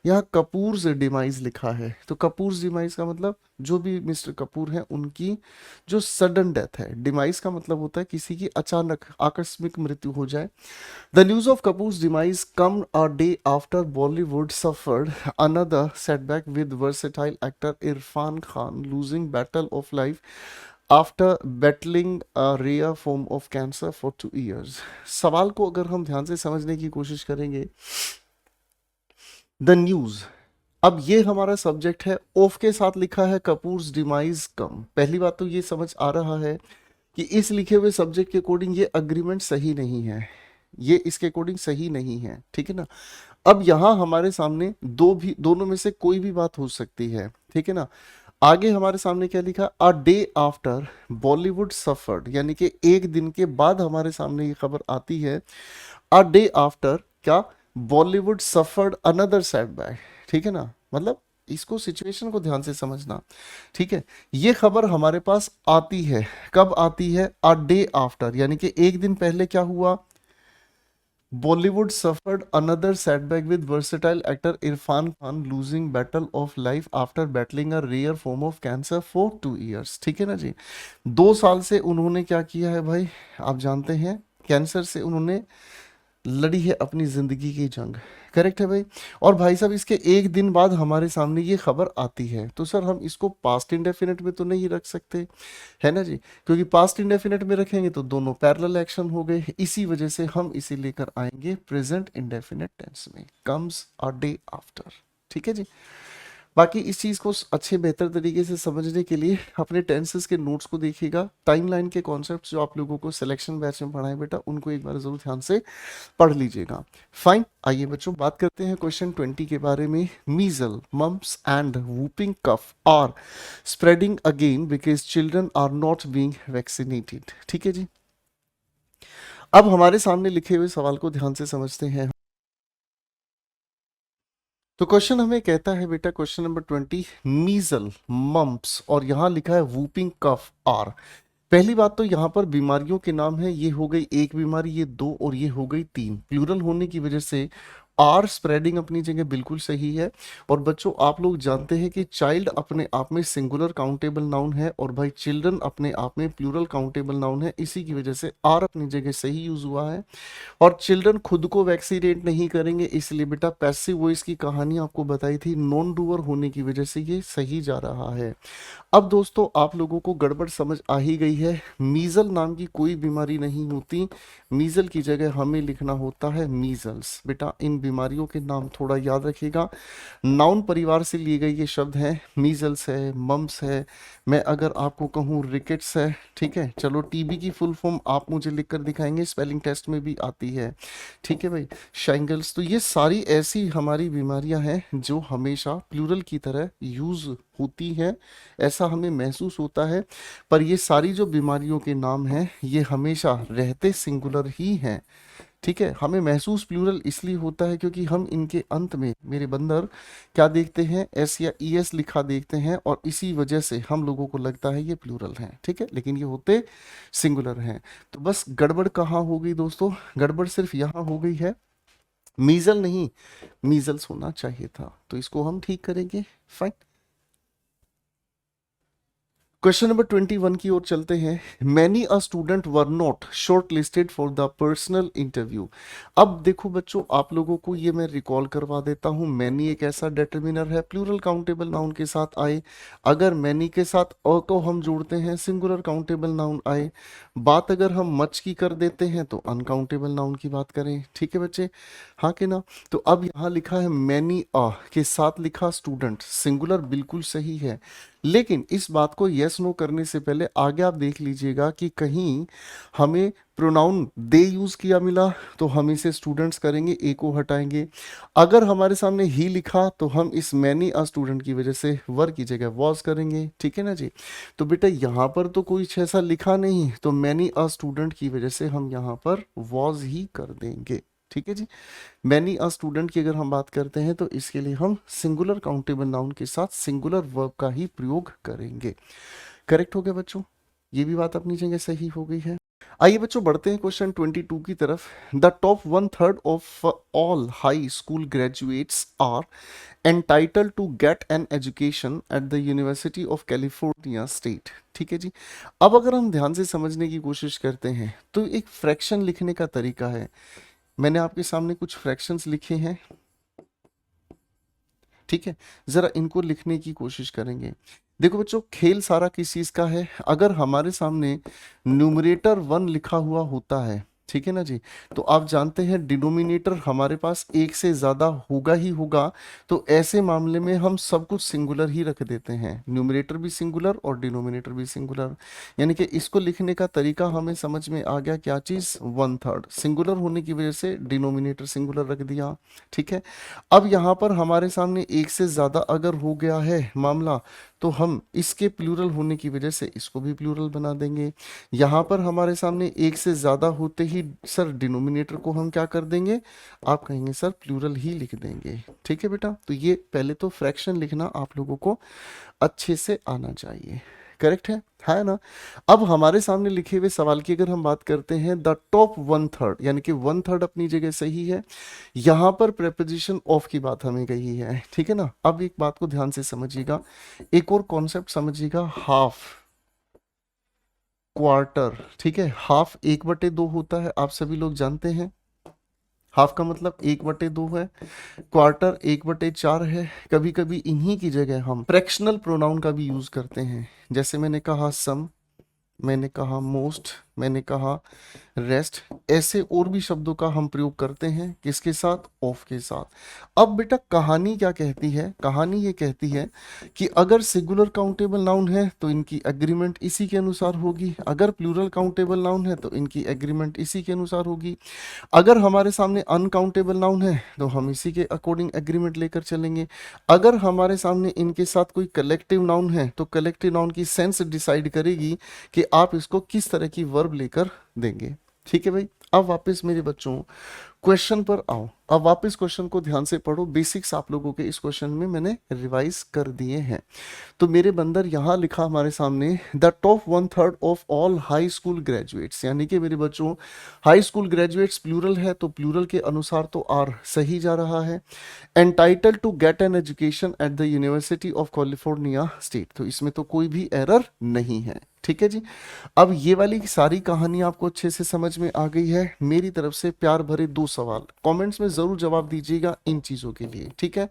यहाँ कपूर्स डिमाइज लिखा है, तो कपूर्स डिमाइज का मतलब जो भी मिस्टर कपूर हैं उनकी जो सडन डेथ है, डिमाइज का मतलब होता है किसी की अचानक आकस्मिक मृत्यु हो जाए। The news of Kapoor's demise come a day after Bollywood suffered another setback with versatile actor Irfan Khan losing battle of life after battling a rare form of cancer for 2 years. सवाल को अगर हम ध्यान से समझने की कोशिश करेंगे, द न्यूज, अब ये हमारा सब्जेक्ट है, ऑफ के साथ लिखा है कपूर्स डिमाइज कम। पहली बात तो ये समझ आ रहा है कि इस लिखे हुए सब्जेक्ट के अकॉर्डिंग ये अग्रीमेंट सही नहीं है, ये इसके अकॉर्डिंग सही नहीं है, ठीक है ना। अब यहाँ हमारे सामने दोनों में से कोई भी बात हो सकती है, ठीक है ना। आगे हमारे सामने क्या लिखा, a day after Bollywood suffered, यानी कि एक दिन के बाद हमारे सामने ये खबर आती है, अ डे आफ्टर क्या, बॉलीवुड सफर्ड अनदर सेटबैक, ठीक है ना। मतलब इसको सिचुएशन को ध्यान से समझना, ठीक है। ये खबर हमारे पास आती है, कब आती है, अ डे आफ्टर, यानी कि एक दिन पहले क्या हुआ, Bollywood suffered another setback with versatile actor Irfan Khan losing battle of life after battling a rare form of cancer for 2 years, ठीक है ना जी। 2 साल से उन्होंने क्या किया है भाई, आप जानते हैं कैंसर से उन्होंने लड़ी है अपनी जिंदगी की जंग, करेक्ट है भाई। और भाई साहब इसके एक दिन बाद हमारे सामने ये खबर आती है, तो सर हम इसको पास्ट इंडेफिनिट में तो नहीं रख सकते, है ना जी, क्योंकि पास्ट इंडेफिनिट में रखेंगे तो दोनों पैरेलल एक्शन हो गए, इसी वजह से हम इसे लेकर आएंगे प्रेजेंट इंडेफिनिट टेंस में, कम्स अ डे आफ्टर, ठीक है जी। बाकी इस चीज़ को अच्छे बेहतर तरीके से समझने के लिए अपने टेंसेस के नोट्स को देखिएगा, टाइमलाइन के कॉन्सेप्ट्स जो आप लोगों को सिलेक्शन बैच में पढ़ाए बेटा उनको एक बार जरूर ध्यान से पढ़ लीजिएगा। फाइन, आइए बच्चों बात करते हैं क्वेश्चन 20 के बारे में। Measle, mumps and whooping cough are spreading again because children are not being vaccinated, ठीक है जी। अब हमारे सामने लिखे हुए सवाल को ध्यान से समझते हैं। तो क्वेश्चन हमें कहता है बेटा, क्वेश्चन नंबर 20, मीजल, मम्प्स और यहाँ लिखा है वूपिंग कफ आर। पहली बात तो यहाँ पर बीमारियों के नाम है, ये हो गई एक बीमारी, ये दो और ये हो गई तीन, प्लूरल होने की वजह से आर स्प्रेडिंग अपनी जगह बिल्कुल सही है। और बच्चों आप लोग जानते हैं कि चाइल्ड अपने आप में सिंगुलर काउंटेबल नाउन है और भाई चिल्ड्रन अपने आप में प्लूरल काउंटेबल नाउन है, इसी की वजह से आर अपनी जगह सही यूज हुआ है। और चिल्ड्रन खुद को वैक्सीनेट नहीं करेंगे, इसलिए बेटा पैसिव वॉइस की कहानी आपको बताई थी, नॉन डूअर होने की वजह से ये सही जा रहा है। अब दोस्तों आप लोगों को गड़बड़ समझ आ ही गई है, मीजल नाम की कोई बीमारी नहीं होती, मीजल की जगह हमें लिखना होता है मीजल्स। बेटा इन बीमारियों के नाम थोड़ा याद रखिएगा, नाउन परिवार से लिए गए ये शब्द हैं, मीजल्स है, मम्स है, मैं अगर आपको कहूँ रिकेट्स है, ठीक है। चलो टीबी की फुल फॉर्म आप मुझे लिख कर दिखाएंगे, स्पेलिंग टेस्ट में भी आती है, ठीक है भाई, शाइंगल्स। तो ये सारी ऐसी हमारी बीमारियां हैं जो हमेशा प्लूरल की तरह यूज होती हैं, ऐसा हमें महसूस होता है, पर ये सारी जो बीमारियों के नाम हैं ये हमेशा रहते सिंगुलर ही हैं, ठीक है। हमें महसूस प्लूरल इसलिए होता है क्योंकि हम इनके अंत में मेरे बंदर क्या देखते हैं, एस या ई एस लिखा देखते हैं, और इसी वजह से हम लोगों को लगता है ये प्लूरल हैं, ठीक है, लेकिन ये होते सिंगुलर हैं। तो बस गड़बड़ कहाँ हो गई दोस्तों, गड़बड़ सिर्फ यहाँ हो गई है, मीजल नहीं मीजल्स होना चाहिए था, तो इसको हम ठीक करेंगे, फाइन। क्वेश्चन नंबर 21 की ओर चलते हैं। Many a student were not short listed for the personal interview. अब देखो बच्चों आप लोगों को ये मैं रिकॉल करवा देता हूँ, मैनी एक ऐसा डिटर्मिनर है प्लूरल काउंटेबल नाउन के साथ आए, अगर मैनी के साथ अ को हम जोड़ते हैं सिंगुलर काउंटेबल नाउन आए, बात अगर हम मच की कर देते हैं तो अनकाउंटेबल नाउन की बात करें, ठीक है बच्चे, हाँ कि ना। तो अब यहाँ लिखा है मैनी अ के साथ लिखा स्टूडेंट, सिंगुलर बिल्कुल सही है, लेकिन इस बात को यस नो करने से पहले आगे आप देख लीजिएगा कि कहीं हमें प्रोनाउन दे यूज किया मिला तो हम इसे स्टूडेंट्स करेंगे, ए को हटाएंगे। अगर हमारे सामने ही लिखा तो हम इस मैनी अ स्टूडेंट की वजह से वर की जगह वॉज करेंगे, ठीक है ना जी। तो बेटा यहाँ पर तो कोई ऐसा लिखा नहीं, तो मैनी अ स्टूडेंट की वजह से हम यहाँ पर वॉज ही कर देंगे, ठीक है जी। मैनी अ स्टूडेंट की अगर हम बात करते हैं तो इसके लिए हम सिंगुलर काउंटेबल नाउन के साथ सिंगुलर वर्ब का ही प्रयोग करेंगे। करेक्ट हो गया बच्चों, ये भी बात अपनी जगह सही हो गई है। आइए बच्चों बढ़ते हैं क्वेश्चन 22 की तरफ। The top 1/3 of all high school graduates are entitled to get an education at the University of California State, ठीक है जी। अब अगर हम ध्यान से समझने की कोशिश करते हैं तो एक फ्रैक्शन लिखने का तरीका है, मैंने आपके सामने कुछ फ्रैक्शंस लिखे हैं, ठीक है, जरा इनको लिखने की कोशिश करेंगे। देखो बच्चों खेल सारा किस चीज का है, अगर हमारे सामने न्यूमरेटर 1 लिखा हुआ होता है, ठीक है ना जी, तो आप जानते हैं डिनोमिनेटर हमारे पास एक से ज्यादा होगा ही होगा, तो ऐसे मामले में हम सब कुछ सिंगुलर ही रख देते हैं, न्यूमरेटर भी सिंगुलर और डिनोमिनेटर भी सिंगुलर, यानी कि इसको लिखने का तरीका हमें समझ में आ गया, क्या चीज 1/3 सिंगुलर होने की वजह से डिनोमिनेटर सिंगुलर रख दिया, ठीक है। अब यहाँ पर हमारे सामने एक से ज्यादा अगर हो गया है मामला तो हम इसके प्लूरल होने की वजह से इसको भी प्लूरल बना देंगे। यहाँ पर हमारे सामने एक से ज्यादा होते ही सर डिनोमिनेटर को हम क्या कर देंगे, आप कहेंगे सर प्लूरल ही लिख देंगे, ठीक है बेटा। तो ये पहले तो फ्रैक्शन लिखना आप लोगों को अच्छे से आना चाहिए, करेक्ट है ना। अब हमारे सामने लिखे हुए सवाल की अगर हम बात करते हैं, द टॉप 1/3 यानी कि 1/3 अपनी जगह सही है, यहां पर प्रेपोजिशन ऑफ की बात हमें कही है, ठीक है ना। अब एक बात को ध्यान से समझिएगा, एक और कॉन्सेप्ट समझिएगा, हाफ क्वार्टर, ठीक है, हाफ 1/2 होता है, आप सभी लोग जानते हैं, हाफ का मतलब 1/2 है, क्वार्टर 1/4 है। कभी कभी इन्हीं की जगह हम फ्रैक्शनल प्रोनाउन का भी यूज करते हैं, जैसे मैंने कहा सम, मैंने कहा मोस्ट, मैंने कहा रेस्ट, ऐसे और भी शब्दों का हम प्रयोग करते हैं, किसके साथ, ऑफ के साथ। अब बेटा कहानी क्या कहती है, कहानी ये कहती है कि अगर सिंगुलर काउंटेबल नाउन है तो इनकी एग्रीमेंट इसी के अनुसार होगी, अगर प्लूरल काउंटेबल नाउन है तो इनकी एग्रीमेंट इसी के अनुसार होगी, अगर हमारे सामने अनकाउंटेबल नाउन है तो हम इसी के अकॉर्डिंग एग्रीमेंट लेकर चलेंगे, अगर हमारे सामने इनके साथ कोई कलेक्टिव नाउन है तो कलेक्टिव नाउन की सेंस डिसाइड करेगी कि आप इसको किस तरह की वर्ब लेकर देंगे, ठीक है भाई। अब वापस मेरे बच्चों क्वेश्चन पर आओ, अब वापस क्वेश्चन को ध्यान से पढ़ो, बेसिक्स आप लोगों के इस क्वेश्चन में मैंने रिवाइज कर दिए हैं। तो मेरे बंदर यहाँ लिखा हमारे सामने, the top 1/3 of all high school graduates, यानी कि मेरे बच्चों हाई स्कूल ग्रेजुएट्स प्लूरल है तो प्लूरल के अनुसार तो आर सही जा रहा है। Entitle to get an education at the University of California State, तो इसमें तो कोई भी एरर नहीं है। ठीक है जी। अब ये वाली सारी कहानी आपको अच्छे से समझ में आ गई है। मेरी तरफ से प्यार भरे 2 सवाल कमेंट्स में जरूर जवाब दीजिएगा इन चीजों के लिए, ठीक है।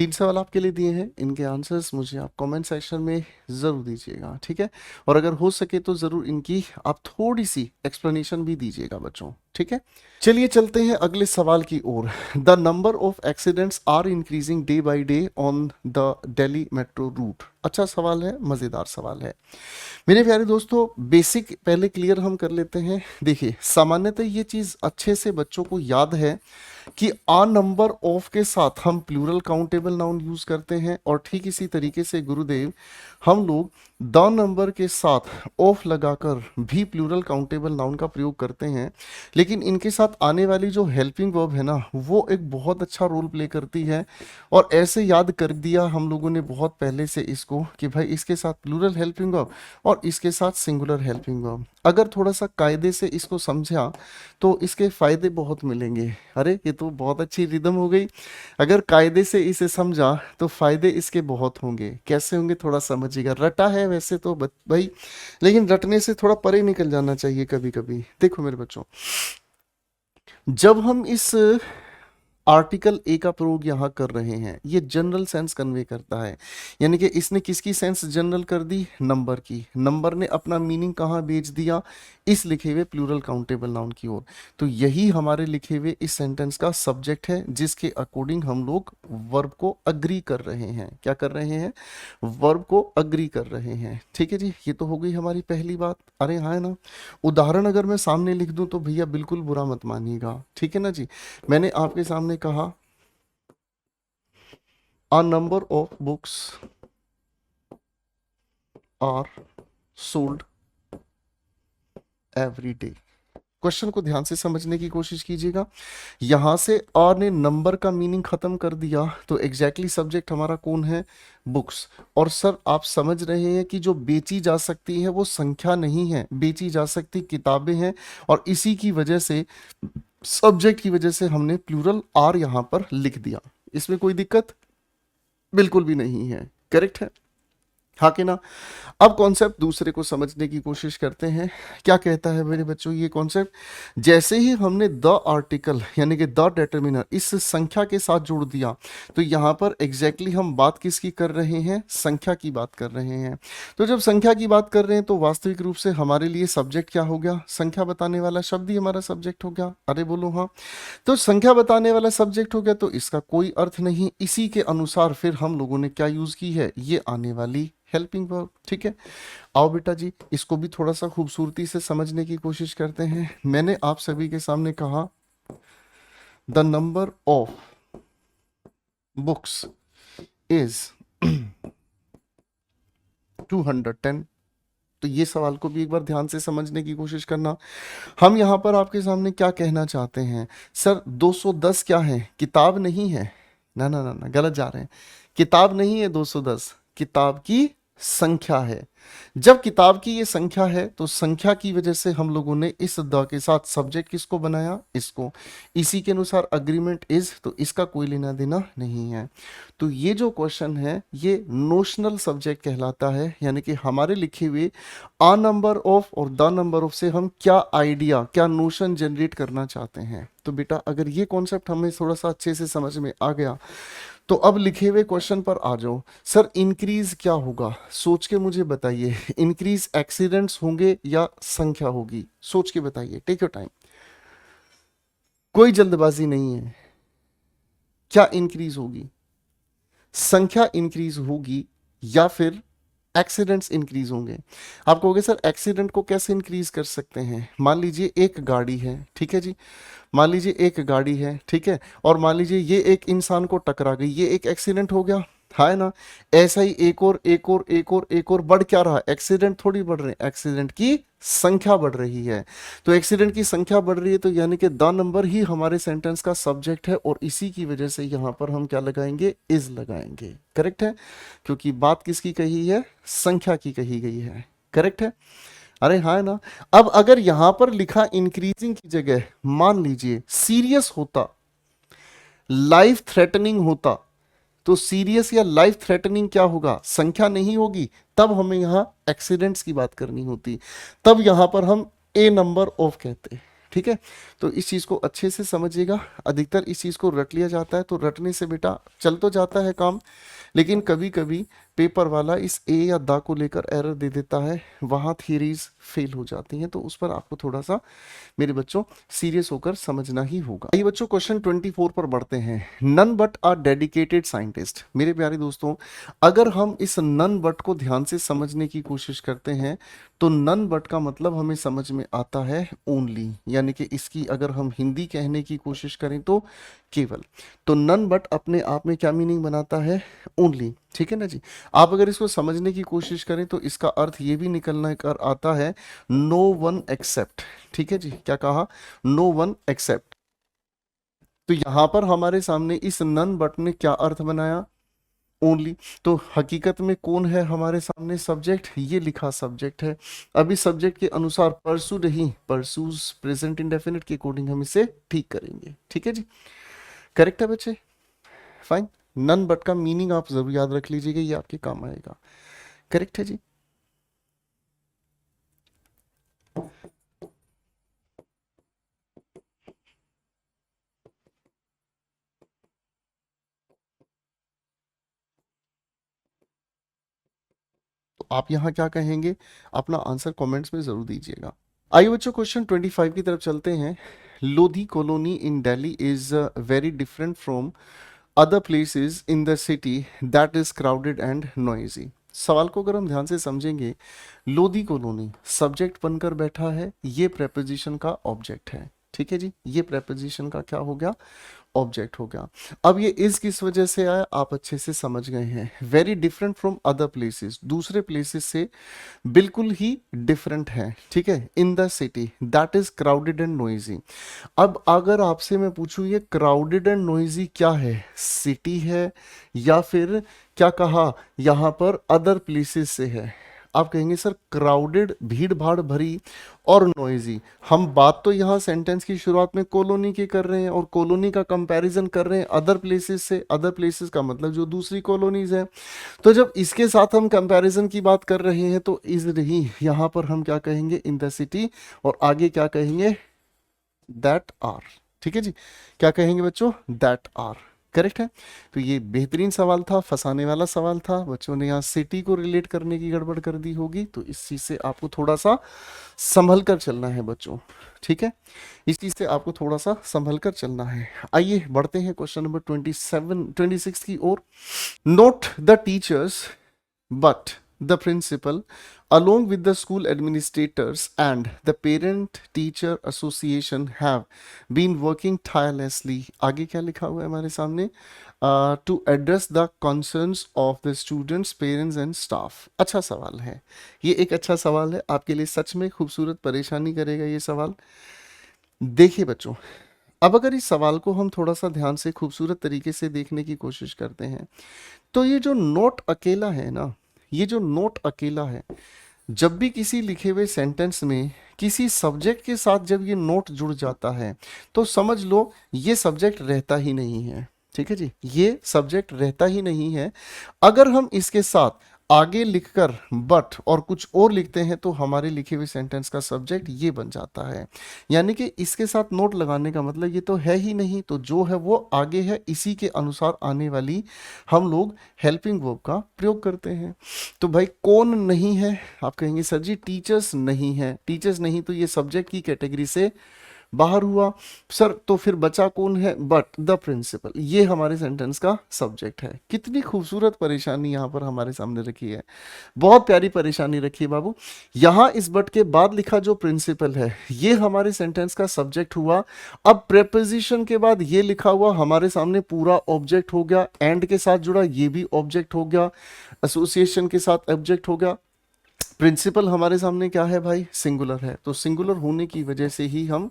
3 सवाल आपके लिए दिए हैं, इनके आंसर्स मुझे आप कमेंट सेक्शन में ज़रूर दीजिएगा, ठीक है। और अगर हो सके तो ज़रूर इनकी आप थोड़ी सी एक्सप्लेनेशन भी दीजिएगा बच्चों, ठीक है। चलिए चलते हैं अगले सवाल की ओर। The number of accidents are increasing day by day on the Delhi metro route. अच्छा सवाल है, मज़ेदार सवाल है मेरे प्यारे दोस्तों। बेसिक पहले क्लियर हम कर लेते हैं। देखिए सामान्यतः ये चीज़ अच्छे से बच्चों को याद है कि आ नंबर ऑफ के साथ हम प्लूरल काउंटेबल नाउन यूज करते हैं, और ठीक इसी तरीके से गुरुदेव हम लोग द नंबर के साथ ऑफ लगाकर भी प्लूरल काउंटेबल नाउन का प्रयोग करते हैं। लेकिन इनके साथ आने वाली जो हेल्पिंग वर्ब है ना, वो एक बहुत अच्छा रोल प्ले करती है। और ऐसे याद कर दिया हम लोगों ने बहुत पहले से इसको कि भाई इसके साथ प्लूरल हेल्पिंग वर्ब और इसके साथ सिंगुलर हेल्पिंग वर्ब। अगर थोड़ा सा कायदे से इसको समझा तो इसके फायदे बहुत मिलेंगे। अरे ये तो बहुत अच्छी रिदम हो गई। अगर कायदे से इसे समझा तो फायदे इसके बहुत होंगे। कैसे होंगे थोड़ा समझिएगा। रटा है वैसे तो भाई, लेकिन रटने से थोड़ा परे निकल जाना चाहिए कभी कभी। देखो मेरे बच्चों, जब हम इस आर्टिकल ए का प्रयोग यहाँ कर रहे हैं, ये जनरल सेंस कन्वे करता है। यानी कि इसने किसकी सेंस जनरल कर दी? नंबर की। नंबर ने अपना मीनिंग कहाँ भेज दिया? इस लिखे हुए प्लूरल काउंटेबल नाउन की ओर। तो यही हमारे लिखे हुए इस सेंटेंस का सब्जेक्ट है, जिसके अकॉर्डिंग हम लोग वर्ब को अग्री कर रहे हैं। क्या कर रहे हैं? वर्ब को अग्री कर रहे हैं। ठीक है जी, ये तो हो गई हमारी पहली बात। अरे हाँ है ना। उदाहरण अगर मैं सामने लिख दूं तो भैया बिल्कुल बुरा मत मानिएगा, ठीक है ना जी। मैंने आपके सामने कहा a number of books are sold every day। Question को ध्यान से समझने की कोशिश कीजिएगा। यहां से आ ने नंबर का मीनिंग खत्म कर दिया, तो एग्जैक्टली सब्जेक्ट हमारा कौन है? बुक्स। और सर आप समझ रहे हैं कि जो बेची जा सकती है वो संख्या नहीं है, बेची जा सकती किताबें हैं। और इसी की वजह से, सब्जेक्ट की वजह से हमने प्लूरल आर यहां पर लिख दिया। इसमें कोई दिक्कत बिल्कुल भी नहीं है। करेक्ट है, हाँ कि ना। अब कॉन्सेप्ट दूसरे को समझने की कोशिश करते हैं। क्या कहता है मेरे बच्चों ये कॉन्सेप्ट? जैसे ही हमने द आर्टिकल यानी कि द डिटरमिनर इस संख्या के साथ जोड़ दिया, तो यहाँ पर एग्जैक्टली हम बात किसकी कर रहे हैं? संख्या की बात कर रहे हैं। तो जब संख्या की बात कर रहे हैं तो वास्तविक रूप से हमारे लिए सब्जेक्ट क्या हो गया? संख्या बताने वाला शब्द ही हमारा सब्जेक्ट हो गया। अरे बोलो हाँ। तो संख्या बताने वाला सब्जेक्ट हो गया तो इसका कोई अर्थ नहीं। इसी के अनुसार फिर हम लोगों ने क्या यूज की है? ये आने वाली हेल्पिंग वर्ब। ठीक है, आओ बेटा जी इसको भी थोड़ा सा खूबसूरती से समझने की कोशिश करते हैं। मैंने आप सभी के सामने कहा the number of books is 210। तो ये सवाल को भी एक बार ध्यान से समझने की कोशिश करना। हम यहां पर आपके सामने क्या कहना चाहते हैं? सर 210 क्या है? किताब नहीं है। ना, गलत जा रहे हैं। किताब नहीं है 210, किताब की संख्या है। जब किताब की ये संख्या है तो संख्या की वजह से हम लोगों ने इस द के साथ सब्जेक्ट किसको बनाया, इसको। इसी के अनुसार अग्रीमेंट इज, तो इसका कोई लेना देना नहीं है। तो ये जो क्वेश्चन है ये नोशनल सब्जेक्ट कहलाता है, यानी कि हमारे लिखे हुए आ नंबर ऑफ और द नंबर ऑफ से हम क्या आइडिया, क्या नोशन जनरेट करना चाहते हैं। तो बेटा अगर ये कॉन्सेप्ट हमें थोड़ा सा अच्छे से समझ में आ गया तो अब लिखे हुए क्वेश्चन पर आ जाओ। सर इंक्रीज क्या होगा, सोच के मुझे बताइए। इंक्रीज एक्सीडेंट्स होंगे या संख्या होगी, सोच के बताइए, टेक योर टाइम, कोई जल्दबाजी नहीं है। क्या इंक्रीज होगी, संख्या इंक्रीज होगी या फिर एक्सीडेंट्स इंक्रीज होंगे। आप कहोगे सर एक्सीडेंट को कैसे इंक्रीज कर सकते हैं। मान लीजिए एक गाड़ी है, ठीक है जी, मान लीजिए एक गाड़ी है, ठीक है, और मान लीजिए ये एक इंसान को टकरा गई, ये एक एक्सीडेंट हो गया, है ना। ऐसा ही एक और एक और एक और एक और बढ़ क्या रहा, एक्सीडेंट थोड़ी बढ़ रहे हैं, एक्सीडेंट की संख्या बढ़ रही है। तो एक्सीडेंट की संख्या बढ़ रही है तो यानी कि द नंबर ही हमारे सेंटेंस का सब्जेक्ट है, और इसी की वजह से यहां पर हम क्या लगाएंगे, इज लगाएंगे। करेक्ट है, क्योंकि बात किसकी कही है, संख्या की कही गई है। करेक्ट है, अरे हाँ है ना। अब अगर यहां पर लिखा इंक्रीजिंग की जगह मान लीजिए सीरियस होता, लाइफ थ्रेटनिंग होता, तो सीरियस या लाइफ थ्रेटनिंग क्या होगा, संख्या नहीं होगी, तब हमें यहां एक्सीडेंट्स की बात करनी होती, तब यहां पर हम ए नंबर ऑफ कहते। ठीक है, तो इस चीज को अच्छे से समझिएगा। अधिकतर इस चीज को रट लिया जाता है, तो रटने से बेटा चल तो जाता है काम, लेकिन कभी कभी पेपर वाला इस ए या दा को लेकर एरर दे देता है, वहां थियरीज फेल हो जाती हैं, तो उस पर आपको थोड़ा सा मेरे बच्चों सीरियस होकर समझना ही होगा। आइए बच्चों क्वेश्चन 24 पर बढ़ते हैं। None but are dedicated scientist. मेरे प्यारे दोस्तों, अगर हम इस नन बट को ध्यान से समझने की कोशिश करते हैं तो नन बट का मतलब हमें समझ में आता है ओनली, यानी कि इसकी अगर हम हिंदी कहने की कोशिश करें तो केवल। तो नन बट अपने आप में क्या मीनिंग बनाता है, ओनली। ठीक है ना जी। आप अगर इसको समझने की कोशिश करें तो इसका अर्थ ये भी निकलना कर आता है नो वन एक्सेप्ट। ठीक है जी, क्या कहा, नो वन एक्सेप्ट। तो यहां पर हमारे सामने इस नन बट ने क्या अर्थ बनाया, ओनली। तो हकीकत में कौन है हमारे सामने सब्जेक्ट, ये लिखा सब्जेक्ट है। अभी सब्जेक्ट के अनुसार परसुड ही, परसूज प्रेजेंट इंडेफिनिट के अकॉर्डिंग हम इसे ठीक करेंगे। ठीक है जी, करेक्ट है बच्चे, फाइन। नन बट का मीनिंग आप जरूर याद रख लीजिएगा, ये आपके काम आएगा। करेक्ट है जी। तो आप यहाँ क्या कहेंगे, अपना आंसर कमेंट्स में जरूर दीजिएगा। आइए बच्चों क्वेश्चन 25 की तरफ चलते हैं। Lodhi colony in Delhi is very different from other places in the city that is crowded and noisy. सवाल को अगर हम ध्यान से समझेंगे, लोधी कॉलोनी सब्जेक्ट बनकर बैठा है, ये प्रेपोजिशन का ऑब्जेक्ट है। ठीक है जी, ये प्रेपोजिशन का क्या हो गया, ऑब्जेक्ट हो गया। अब ये इज किस वजह से आया, आप अच्छे से समझ गए हैं। Very different from other places, दूसरे प्लेसेस से बिल्कुल ही डिफरेंट है। ठीक है, in the city that is crowded and noisy. अब अगर आपसे मैं पूछूं ये क्राउडेड एंड नॉइजी क्या है, सिटी है या फिर क्या कहा यहां पर अदर प्लेसेस से है। आप कहेंगे सर क्राउडेड भीड़ भाड़ भरी और नॉइजी। हम बात तो यहाँ सेंटेंस की शुरुआत में कॉलोनी की कर रहे हैं और कॉलोनी का कंपैरिजन कर रहे हैं अदर प्लेसेस से। अदर प्लेसेस का मतलब जो दूसरी कॉलोनीज है। तो जब इसके साथ हम कंपैरिजन की बात कर रहे हैं तो इज रही, यहाँ पर हम क्या कहेंगे, इन द सिटी, और आगे क्या कहेंगे, दैट आर। ठीक है जी, क्या कहेंगे बच्चों, दैट आर। करेक्ट है। तो ये बेहतरीन सवाल था, फंसाने वाला सवाल था। बच्चों ने यहाँ सिटी को रिलेट करने की गड़बड़ कर दी होगी, तो इस चीज से आपको थोड़ा सा संभल कर चलना है बच्चों। ठीक है, इस चीज से आपको थोड़ा सा संभल कर चलना है। आइए बढ़ते हैं क्वेश्चन नंबर 26 की ओर। Note the teachers but the principal along with the school administrators and the parent teacher association have been working tirelessly, आगे क्या लिखा हुआ है हमारे सामने, to address the concerns of the students, parents and staff। अच्छा सवाल है, ये एक अच्छा सवाल है आपके लिए, सच में खूबसूरत परेशानी करेगा ये सवाल। देखिए बच्चों, अब अगर इस सवाल को हम थोड़ा सा ध्यान से खूबसूरत तरीके से देखने की कोशिश करते हैं तो ये जो नोट अकेला है ना, ये जो नोट अकेला है, जब भी किसी लिखे हुए सेंटेंस में किसी सब्जेक्ट के साथ जब ये नोट जुड़ जाता है तो समझ लो ये सब्जेक्ट रहता ही नहीं है। ठीक है जी, ये सब्जेक्ट रहता ही नहीं है। अगर हम इसके साथ आगे लिखकर बट और कुछ और लिखते हैं तो हमारे लिखे हुए सेंटेंस का सब्जेक्ट ये बन जाता है। यानी कि इसके साथ नोट लगाने का मतलब ये तो है ही नहीं, तो जो है वो आगे है, इसी के अनुसार आने वाली हम लोग हेल्पिंग वर्ब का प्रयोग करते हैं। तो भाई कौन नहीं है, आप कहेंगे सर जी टीचर्स नहीं है। टीचर्स नहीं तो ये सब्जेक्ट की कैटेगरी से बाहर हुआ। सर तो फिर बचा कौन है, बट द प्रिंसिपल, ये हमारे सेंटेंस का सब्जेक्ट है। कितनी खूबसूरत परेशानी यहाँ पर हमारे सामने रखी है, बहुत प्यारी परेशानी रखी है बाबू। यहाँ इस बट के बाद लिखा जो प्रिंसिपल है ये हमारे सेंटेंस का सब्जेक्ट हुआ। अब प्रेपोजिशन के बाद ये लिखा हुआ हमारे सामने पूरा ऑब्जेक्ट हो गया, एंड के साथ जुड़ा ये भी ऑब्जेक्ट हो गया, एसोसिएशन के साथ ऑब्जेक्ट हो गया। प्रिंसिपल हमारे सामने क्या है भाई, सिंगुलर है, तो सिंगुलर होने की वजह से ही हम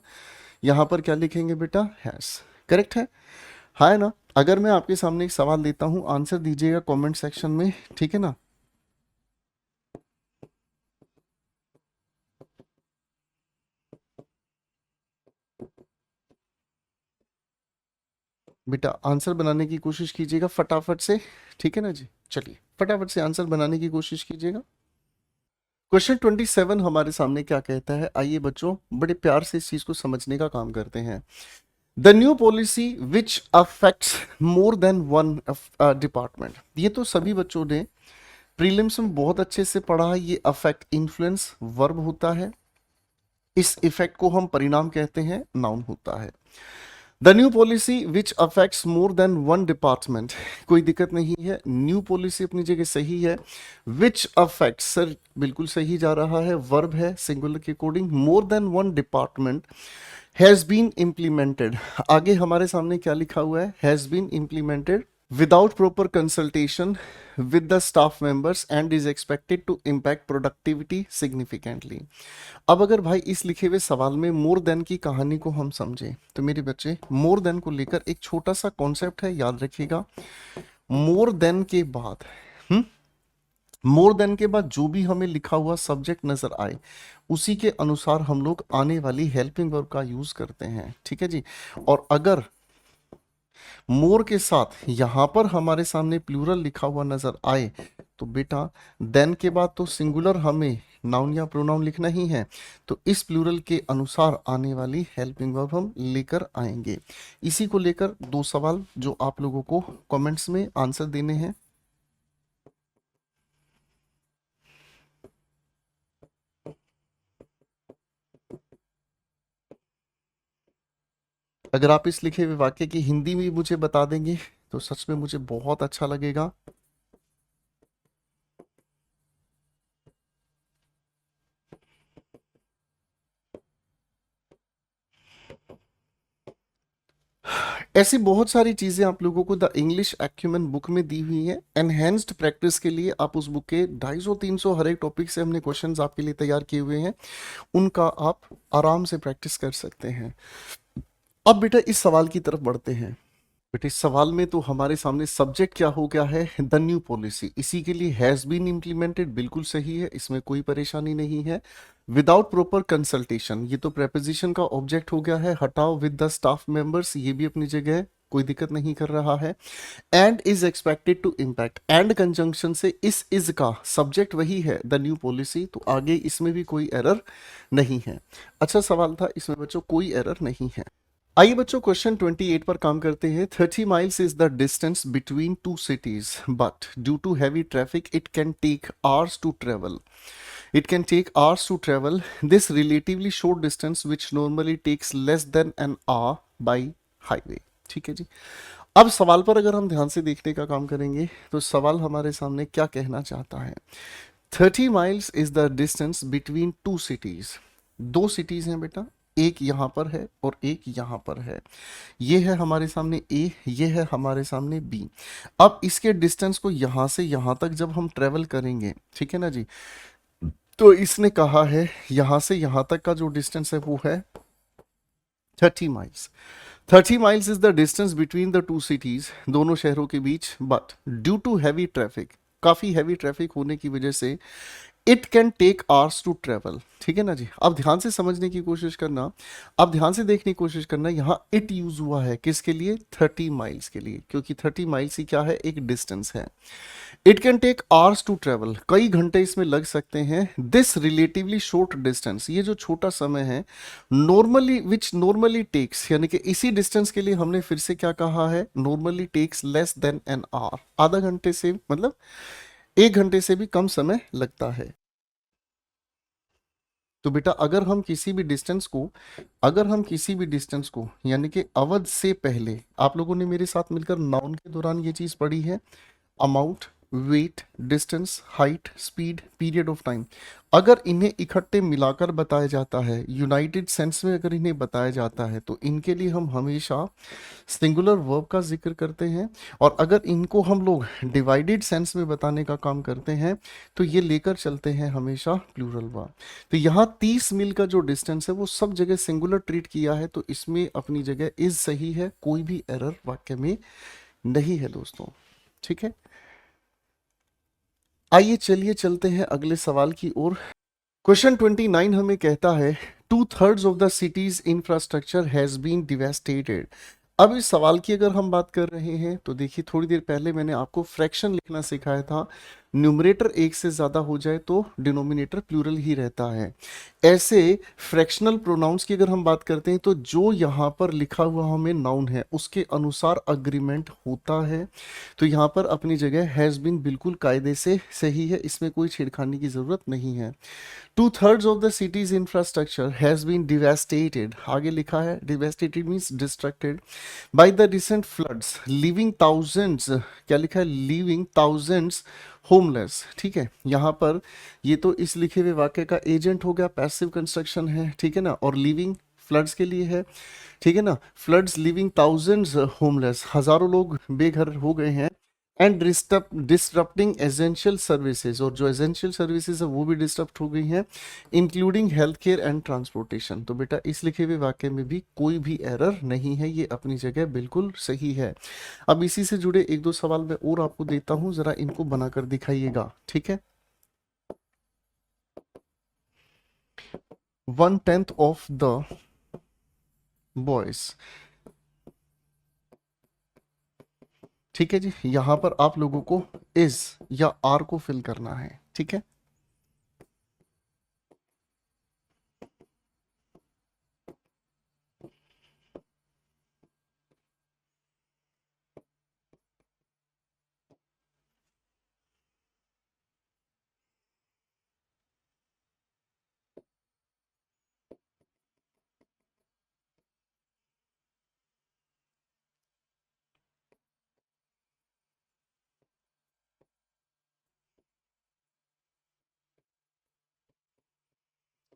यहां पर क्या लिखेंगे बेटा, हैज। करेक्ट है ना। अगर मैं आपके सामने एक सवाल देता हूं, आंसर दीजिएगा कमेंट सेक्शन में, ठीक है ना। बेटा आंसर बनाने की कोशिश कीजिएगा फटाफट से, ठीक है ना जी। चलिए फटाफट से आंसर बनाने की कोशिश कीजिएगा। क्वेश्चन 27 हमारे सामने क्या कहता है, आइए बच्चों बड़े प्यार से इस चीज को समझने का काम करते हैं। The new policy which affects more than one department, ये तो सभी बच्चों ने प्रीलिम्स में बहुत अच्छे से पढ़ा है। ये अफेक्ट इन्फ्लुएंस वर्ब होता है, इस इफेक्ट को हम परिणाम कहते हैं, नाउन होता है। The new policy which affects more than one department, कोई दिक्कत नहीं है, न्यू पॉलिसी अपनी जगह सही है। विच अफेक्ट्स, सर बिल्कुल सही जा रहा है, वर्ब है सिंगुलर के according. More than one department has been implemented, आगे हमारे सामने क्या लिखा हुआ है, has been implemented without proper consultation with the staff members and is expected to impact productivity significantly। अब अगर भाई इस लिखे हुए सवाल में मोर देन की कहानी को हम समझें तो मेरे बच्चे मोर देन को लेकर एक छोटा सा कॉन्सेप्ट है, याद रखिएगा। मोर देन के बाद मोर देन के बाद जो भी हमें लिखा हुआ सब्जेक्ट नजर आए उसी के अनुसार हम लोग आने वाली हेल्पिंग वर्ब का यूज करते हैं, ठीक है जी। और अगर मोर के साथ यहां पर हमारे सामने प्लूरल लिखा हुआ नजर आए तो बेटा देन के बाद तो सिंगुलर हमें नाउन या प्रोनाउन लिखना ही है, तो इस प्लूरल के अनुसार आने वाली हेल्पिंग वर्ब हम लेकर आएंगे। इसी को लेकर दो सवाल जो आप लोगों को कमेंट्स में आंसर देने हैं। अगर आप इस लिखे हुए वाक्य की हिंदी में मुझे बता देंगे तो सच में मुझे बहुत अच्छा लगेगा। ऐसी बहुत सारी चीजें आप लोगों को द इंग्लिश एक्यूमेन बुक में दी हुई है। एनहेंस्ड प्रैक्टिस के लिए आप उस बुक के 250-300 हर एक टॉपिक से हमने क्वेश्चंस आपके लिए तैयार किए हुए हैं, उनका आप आराम से प्रैक्टिस कर सकते हैं। अब बेटा इस सवाल की तरफ बढ़ते हैं। बेटे इस सवाल में तो हमारे सामने सब्जेक्ट क्या हो गया है, द न्यू पॉलिसी, इसी के लिए हैज बीन इम्प्लीमेंटेड, बिल्कुल सही है, इसमें कोई परेशानी नहीं है। विदाउट प्रॉपर कंसल्टेशन, ये तो प्रेपोजिशन का ऑब्जेक्ट हो गया है, हटाओ विद द स्टाफ मेंबर्स, ये भी अपनी जगह है, कोई दिक्कत नहीं कर रहा है। And is expected to impact, and conjunction से इस इज का सब्जेक्ट वही है द न्यू पॉलिसी, तो आगे इसमें भी कोई एरर नहीं है। अच्छा सवाल था, इसमें बच्चों कोई एरर नहीं है। आइए बच्चों क्वेश्चन 28 पर काम करते हैं। 30 miles is the distance between two cities but due to heavy traffic it can take hours to travel. It can take hours to travel this relatively short distance which normally takes less than an hour by highway। ठीक है जी। अब सवाल पर अगर हम ध्यान से देखने का काम करेंगे तो सवाल हमारे सामने क्या कहना चाहता है। 30 miles is the distance between two cities, दो सिटीज हैं बेटा, एक यहां पर है और एक यहां पर है। ये है हमारे सामने ए, ये है हमारे सामने बी। अब इसके डिस्टेंस को यहां से यहां तक जब हम ट्रेवल करेंगे, ठीक है ना जी, तो इसने कहा है यहां से यहां तक का जो डिस्टेंस है वो है 30 miles. 30 miles is the distance between the two cities, दोनों शहरों के बीच, but due to heavy traffic, काफ़ी हैवी ट्रैफिक होने की वजह से it can take hours to travel. ठीक है ना जी, अब ध्यान से समझने की कोशिश करना, अब ध्यान से देखने की कोशिश करना, यहाँ इट यूज हुआ है किसके लिए, 30 माइल्स के लिए, क्योंकि 30 माइल्स ही क्या है, एक डिस्टेंस है। It can take hours to travel, कई घंटे इसमें लग सकते हैं। दिस रिलेटिवली शॉर्ट डिस्टेंस, ये जो छोटा समय है, नॉर्मली विच नॉर्मली टेक्स, यानी कि इसी डिस्टेंस के लिए हमने फिर से क्या कहा है, normally takes less than an hour, आधा घंटे से मतलब 1 घंटे से भी कम समय लगता है। तो बेटा अगर हम किसी भी डिस्टेंस को, अगर हम किसी भी डिस्टेंस को यानी कि अवध से पहले, आप लोगों ने मेरे साथ मिलकर नाउन के दौरान ये चीज पढ़ी है, amount, weight, distance, height, speed, period of time, अगर इन्हें इकट्ठे मिलाकर बताया जाता है, यूनाइटेड सेंस में अगर इन्हें बताया जाता है, तो इनके लिए हम हमेशा सिंगुलर वर्ब का जिक्र करते हैं। और अगर इनको हम लोग डिवाइडेड सेंस में बताने का काम करते हैं, तो ये लेकर चलते हैं हमेशा प्लूरल वर्ब। तो यहाँ 30 मील का जो डिस्टेंस है वो सब जगह सिंगुलर ट्रीट किया है, तो इसमें अपनी जगह इज सही है, कोई भी एरर वाक्य में नहीं है दोस्तों। ठीक है, आइए चलिए चलते हैं अगले सवाल की ओर। क्वेश्चन 29 हमें कहता है 2/3 of the city's infrastructure has been devastated. अब इस सवाल की अगर हम बात कर रहे हैं तो देखिए, थोड़ी देर पहले मैंने आपको फ्रैक्शन लिखना सिखाया था, न्यूमरेटर एक से ज्यादा हो जाए तो डिनोमिनेटर प्लूरल ही रहता है। ऐसे फ्रैक्शनल प्रोनाउंस की अगर हम बात करते हैं तो जो यहाँ पर लिखा हुआ हमें नाउन है उसके अनुसार अग्रीमेंट होता है। तो यहाँ पर अपनी जगह हैज बीन बिल्कुल कायदे से सही है, इसमें कोई छेड़खानी की जरूरत नहीं है। 2/3 of the city's infrastructure has been devastated, आगे लिखा है devastated means destructed by the recent floods, living thousands, क्या लिखा है, लिविंग थाउजेंड्स होमलेस। ठीक है, यहाँ पर ये तो इस लिखे हुए वाक्य का एजेंट हो गया, पैसिव कंस्ट्रक्शन है, ठीक है ना, और लिविंग फ्लड्स के लिए है, ठीक है ना, फ्लड्स लिविंग थाउजेंड्स होमलेस, हजारों लोग बेघर हो गए हैं, एंड डिस्टर्बिंग एसेंशियल सर्विसेज, और जो एसेंशियल सर्विसेज है वो भी डिस्टर्ब हो गई हैं, including health care and transportation. तो बेटा इस लिखे हुए वाक्य में भी कोई भी एरर नहीं है, ये अपनी जगह बिल्कुल सही है। अब इसी से जुड़े एक दो सवाल मैं और आपको देता हूं, जरा इनको बनाकर दिखाइएगा। ठीक है, 1/10 ऑफ द बॉयज, ठीक है जी, यहां पर आप लोगों को इज या आर को फिल करना है। ठीक है,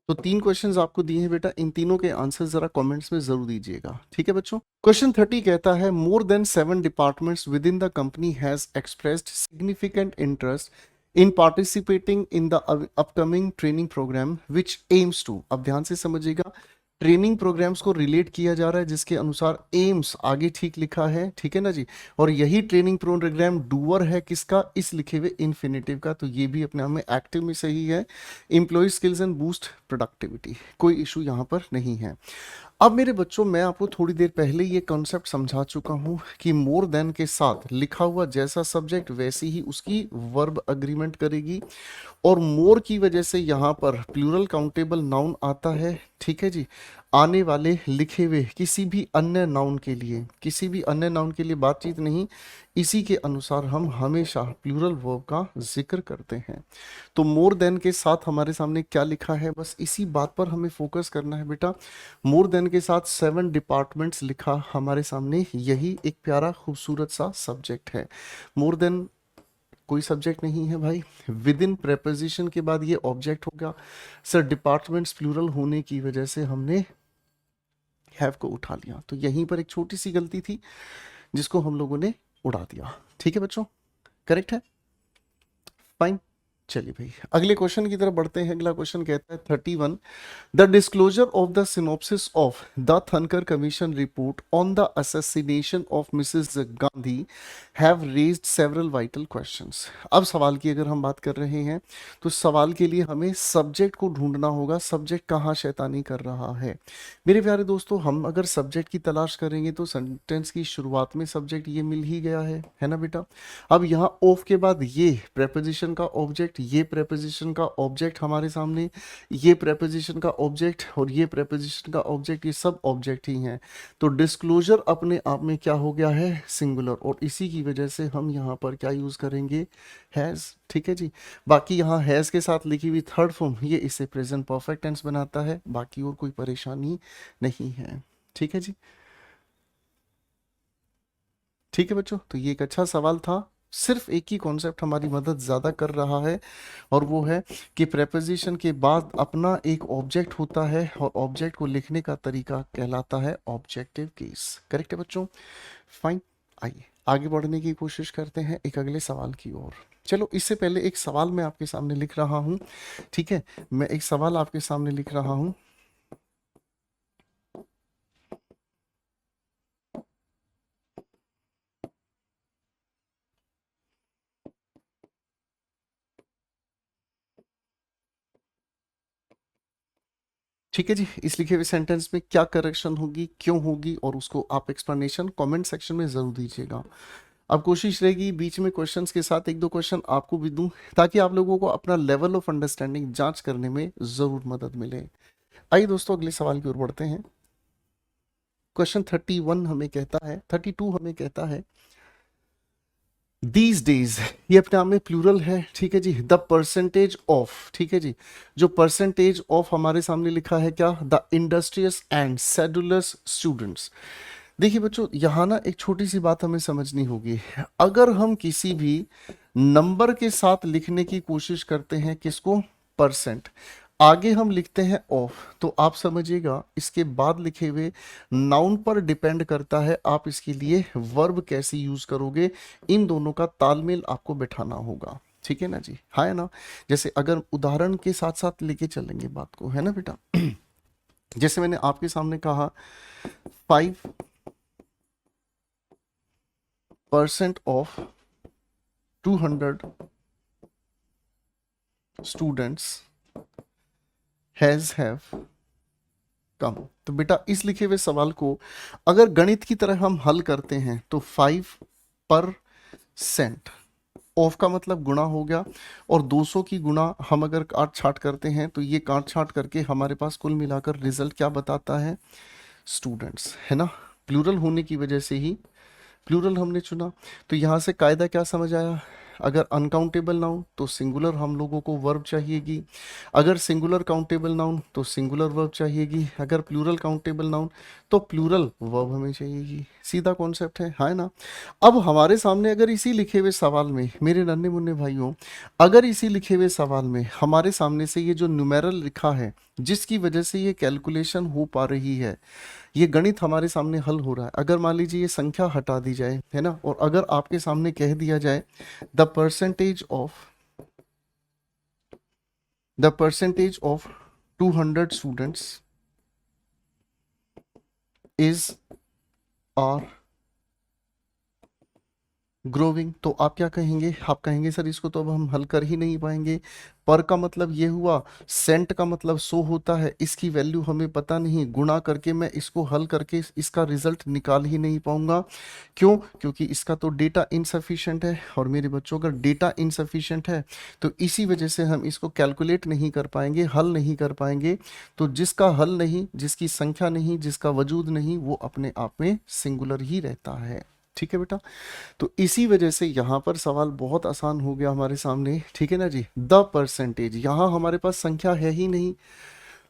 तो 3 क्वेश्चंस आपको दिए हैं बेटा, इन तीनों के आंसर जरा कमेंट्स में जरूर दीजिएगा। ठीक है बच्चों, क्वेश्चन 30 कहता है more than 7 departments within the company has expressed significant interest in participating in the upcoming training program which aims to, अब ध्यान से समझिएगा, ट्रेनिंग प्रोग्राम्स को रिलेट किया जा रहा है जिसके अनुसार एम्स आगे ठीक लिखा है, ठीक है ना जी, और यही ट्रेनिंग प्रोग्राम डूअर है किसका, इस लिखे हुए इन्फिनेटिव का, तो ये भी अपने आप में एक्टिव में सही है, employ skills and boost productivity, कोई इशू यहाँ पर नहीं है। अब मेरे बच्चों मैं आपको थोड़ी देर पहले ये कॉन्सेप्ट समझा चुका हूँ कि मोर देन के साथ लिखा हुआ जैसा सब्जेक्ट वैसी ही उसकी वर्ब अग्रीमेंट करेगी, और मोर की वजह से यहाँ पर प्लूरल काउंटेबल नाउन आता है। ठीक है जी, आने वाले लिखे हुए किसी भी अन्य नाउन के लिए, किसी भी अन्य नाउन के लिए बातचीत नहीं, इसी के अनुसार हम हमेशा प्लूरल वर्ब का जिक्र करते हैं। तो मोर देन के साथ हमारे सामने क्या लिखा है, बस इसी बात पर हमें फोकस करना है बेटा। मोर देन के साथ 7 डिपार्टमेंट्स लिखा हमारे सामने, यही एक प्यारा खूबसूरत सा सब्जेक्ट है। मोर देन कोई सब्जेक्ट नहीं है भाई, विद इन प्रेपोजिशन के बाद ये ऑब्जेक्ट होगा। सर डिपार्टमेंट्स प्लूरल होने की वजह से हमने हैव को उठा लिया, तो यहीं पर एक छोटी सी गलती थी जिसको हम लोगों ने उड़ा दिया। ठीक है बच्चों, करेक्ट है, फाइन। चलिए भाई अगले क्वेश्चन की तरफ बढ़ते हैं। अगला क्वेश्चन कहता है 31, the disclosure of the synopsis of the Thakkar commission report on the assassination of Mrs Gandhi have raised several vital questions. अब सवाल की अगर हम बात कर रहे हैं तो सवाल के लिए हमें सब्जेक्ट को ढूंढना होगा, सब्जेक्ट कहाँ शैतानी कर रहा है। मेरे प्यारे दोस्तों, हम अगर सब्जेक्ट की तलाश करेंगे तो सेंटेंस की शुरुआत में सब्जेक्ट ये मिल ही गया है ना बेटा। अब यहाँ ऑफ के बाद ये प्रेपोजिशन का ऑब्जेक्ट, ये प्रेपोजिशन का ऑब्जेक्ट हमारे सामने, ये प्रेपोजिशन का ऑब्जेक्ट और ये प्रेपोजिशन का ऑब्जेक्ट, ये सब ऑब्जेक्ट ही हैं। तो डिस्क्लोजर अपने आप में क्या हो गया है, सिंगुलर, और इसी की वजह से हम यहाँ पर क्या यूज करेंगे, हैज। ठीक है जी। बाकी यहाँ हैज के साथ लिखी हुई थर्ड फॉर्म ये इसे प्रेजेंट परफेक्ट टेंस बनाता है, बाकी और कोई परेशानी नहीं है। ठीक है जी। ठीक है बच्चों, तो ये एक अच्छा सवाल था। सिर्फ एक ही कॉन्सेप्ट हमारी मदद ज़्यादा कर रहा है और वो है कि प्रेपोजिशन के बाद अपना एक ऑब्जेक्ट होता है और ऑब्जेक्ट को लिखने का तरीका कहलाता है ऑब्जेक्टिव केस। करेक्ट है बच्चों, फाइन। आइए आगे बढ़ने की कोशिश करते हैं एक अगले सवाल की ओर। चलो इससे पहले एक सवाल मैं आपके सामने लिख रहा हूँ। ठीक है, मैं एक सवाल आपके सामने लिख रहा हूँ। ठीक है जी, इस लिखे हुए सेंटेंस में क्या करेक्शन होगी, क्यों होगी, और उसको आप एक्सप्लेनेशन कमेंट सेक्शन में ज़रूर दीजिएगा। अब कोशिश रहेगी बीच में क्वेश्चंस के साथ एक दो क्वेश्चन आपको भी दूं ताकि आप लोगों को अपना लेवल ऑफ अंडरस्टैंडिंग जांच करने में ज़रूर मदद मिले। आइए दोस्तों अगले सवाल की ओर बढ़ते हैं। क्वेश्चन 31 हमें कहता है, 32 हमें कहता है, दीज डेज, ये अपने आप में प्लूरल है। ठीक है जी। द परसेंटेज ऑफ, ठीक है जी, जो परसेंटेज ऑफ हमारे सामने लिखा है क्या, the industrious and sedulous students. देखिए बच्चों, यहाँ ना एक छोटी सी बात हमें समझनी होगी। अगर हम किसी भी नंबर के साथ लिखने की कोशिश करते हैं किसको, परसेंट, आगे हम लिखते हैं ऑफ, तो आप समझिएगा इसके बाद लिखे हुए नाउन पर डिपेंड करता है आप इसके लिए वर्ब कैसे यूज करोगे। इन दोनों का तालमेल आपको बैठाना होगा। ठीक है ना जी, हाँ है ना। जैसे अगर उदाहरण के साथ साथ लेके चलेंगे बात को, है ना बेटा। जैसे मैंने आपके सामने कहा 5% ऑफ 200 स्टूडेंट्स हैव कम। तो बेटा इस लिखे हुए सवाल को अगर गणित की तरह हम हल करते हैं तो 5% ऑफ का मतलब गुणा हो गया, और 200 की गुणा हम अगर काट छाट करते हैं तो ये काट छाट करके हमारे पास कुल मिलाकर रिजल्ट क्या बताता है, स्टूडेंट्स, है ना। प्लूरल होने की वजह से ही प्लूरल हमने चुना। तो यहाँ से कायदा क्या समझ आया, अगर अनकाउंटेबल नाउन तो सिंगुलर हम लोगों को वर्ब चाहिएगी, अगर सिंगुलर काउंटेबल नाउन तो सिंगुलर वर्ब चाहिएगी, अगर प्लूरल काउंटेबल नाउन तो प्लूरल वर्ब हमें चाहिएगी। सीधा कॉन्सेप्ट है, हाँ ना। अब हमारे सामने अगर इसी लिखे हुए सवाल में मेरे नन्हे मुन्ने भाइयों, अगर इसी लिखे हुए सवाल में हमारे सामने से ये जो न्यूमेरल लिखा है जिसकी वजह से ये कैलकुलेशन हो पा रही है, ये गणित हमारे सामने हल हो रहा है, अगर मान लीजिए ये संख्या हटा दी जाए, है ना, और अगर आपके सामने कह दिया जाए the percentage of 200 students is are growing, तो आप क्या कहेंगे, आप कहेंगे सर इसको तो अब हम हल कर ही नहीं पाएंगे। पर का मतलब ये हुआ, सेंट का मतलब 100 होता है, इसकी वैल्यू हमें पता नहीं, गुणा करके मैं इसको हल करके इसका रिजल्ट निकाल ही नहीं पाऊंगा। क्यों, क्योंकि इसका तो डेटा इनसफिशिएंट है, और मेरे बच्चों अगर डेटा इनसफिशिएंट है तो इसी वजह से हम इसको कैलकुलेट नहीं कर पाएंगे, हल नहीं कर पाएंगे। तो जिसका हल नहीं, जिसकी संख्या नहीं, जिसका वजूद नहीं, वो अपने आप में सिंगुलर ही रहता है। ठीक है बेटा, तो इसी वजह से यहाँ पर सवाल बहुत आसान हो गया हमारे सामने। ठीक है ना जी, द परसेंटेज, यहाँ हमारे पास संख्या है ही नहीं,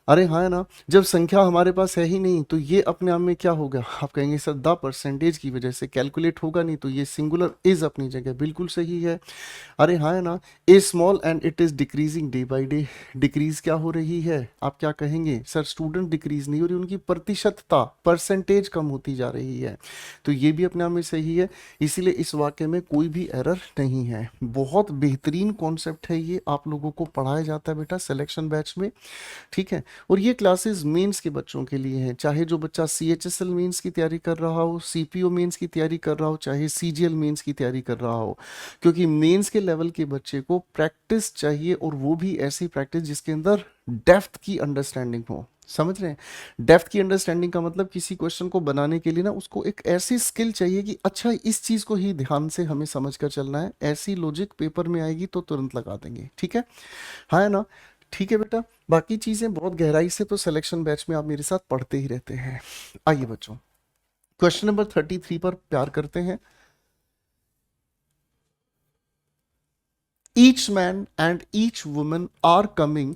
अरे हाँ है ना, जब संख्या हमारे पास है ही नहीं तो ये अपने आप में क्या होगा, आप कहेंगे सर द परसेंटेज की वजह से कैलकुलेट होगा नहीं, तो ये सिंगुलर इज अपनी जगह बिल्कुल सही है। अरे हाँ है ना, a small and it is decreasing day by day, decrease क्या हो रही है, आप क्या कहेंगे सर स्टूडेंट डिक्रीज नहीं हो रही, उनकी प्रतिशतता परसेंटेज कम होती जा रही है, तो ये भी अपने आप में सही है। इसीलिए इस वाक्य में कोई भी एरर नहीं है। बहुत बेहतरीन कॉन्सेप्ट है ये, आप लोगों को पढ़ाया जाता है बेटा सिलेक्शन बैच में, ठीक है। और ये क्लासेस मेंस के बच्चों के लिए हैं, चाहे जो बच्चा CHSL मेंस की तैयारी कर रहा हो, CPO मेंस की तैयारी कर रहा हो, चाहे CGL मेंस की तैयारी कर रहा हो, क्योंकि मेंस के लेवल के बच्चे को प्रैक्टिस चाहिए, और वो भी ऐसी प्रैक्टिस जिसके अंदर डेप्थ की अंडरस्टैंडिंग हो। समझ रहे हैं, डेप्थ की अंडरस्टैंडिंग का मतलब किसी क्वेश्चन को बनाने के लिए ना उसको एक ऐसी स्किल चाहिए कि अच्छा इस चीज को ही ध्यान से हमें समझ कर चलना है, ऐसी लॉजिक पेपर में आएगी तो तुरंत लगा देंगे, ठीक है। हाँ है ना, ठीक है बेटा। बाकी चीजें बहुत गहराई से तो सिलेक्शन बैच में आप मेरे साथ पढ़ते ही रहते हैं। आइए बच्चों, क्वेश्चन नंबर 33 पर प्यार करते हैं। Each man and each woman are coming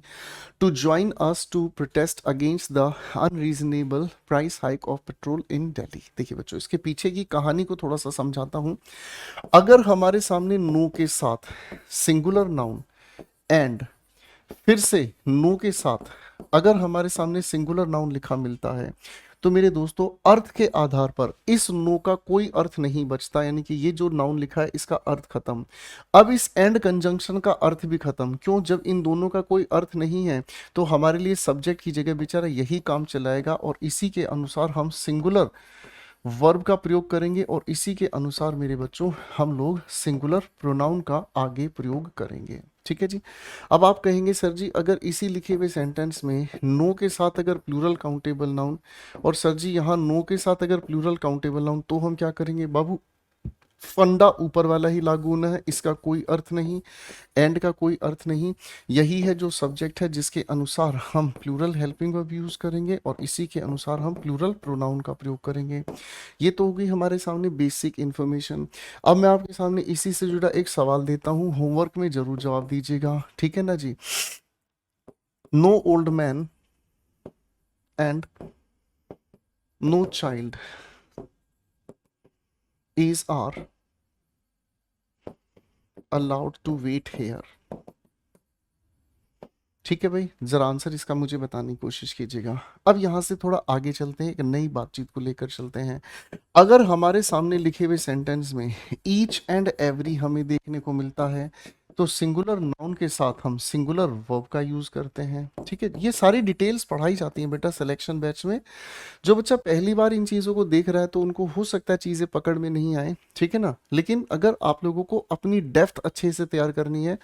to join us to protest against the unreasonable price hike of petrol in Delhi। देखिए बच्चों, इसके पीछे की कहानी को थोड़ा सा समझाता हूं। अगर हमारे सामने नो के साथ सिंगुलर नाउन एंड फिर से नो के साथ अगर हमारे सामने सिंगुलर नाउन लिखा मिलता है, तो मेरे दोस्तों अर्थ के आधार पर इस नो का कोई अर्थ नहीं बचता, यानी कि ये जो नाउन लिखा है इसका अर्थ खत्म। अब इस एंड कंजंक्शन का अर्थ भी खत्म, क्यों, जब इन दोनों का कोई अर्थ नहीं है तो हमारे लिए सब्जेक्ट की जगह बेचारा यही काम चलाएगा, और इसी के अनुसार हम सिंगुलर वर्ब का प्रयोग करेंगे, और इसी के अनुसार मेरे बच्चों हम लोग सिंगुलर प्रोनाउन का आगे प्रयोग करेंगे, ठीक है जी। अब आप कहेंगे सर जी अगर इसी लिखे हुए सेंटेंस में नो के साथ अगर प्लूरल काउंटेबल नाउन, और सर जी यहाँ नो के साथ अगर प्लूरल काउंटेबल नाउन, तो हम क्या करेंगे बाबू, फंडा ऊपर वाला ही लागू होना है, इसका कोई अर्थ नहीं, एंड का कोई अर्थ नहीं। यही है जो सब्जेक्ट है जिसके अनुसार हम प्लूरल हेल्पिंग वर्ब यूज करेंगे, और इसी के अनुसार हम प्लूरल प्रोनाउन का प्रयोग करेंगे। ये तो होगी हमारे सामने बेसिक इंफॉर्मेशन। अब मैं आपके सामने इसी से जुड़ा एक सवाल देता हूँ, होमवर्क में जरूर जवाब दीजिएगा, ठीक है ना जी। No old man and no child is are allowed to wait here। ठीक है भाई, जरा आंसर इसका मुझे बताने की कोशिश कीजिएगा। अब यहां से थोड़ा आगे चलते हैं, एक नई बातचीत को लेकर चलते हैं। अगर हमारे सामने लिखे हुए सेंटेंस में ईच एंड एवरी हमें देखने को मिलता है, तो सिंगुलर नाउन के साथ हम सिंगुलर वर्ब का यूज करते हैं, ठीक है। ये सारी डिटेल्स पढ़ाई जाती हैं बेटा सिलेक्शन बैच में। जो बच्चा पहली बार इन चीज़ों को देख रहा है तो उनको हो सकता है चीज़ें पकड़ में नहीं आए, ठीक है ना, लेकिन अगर आप लोगों को अपनी डेप्थ अच्छे से तैयार करनी है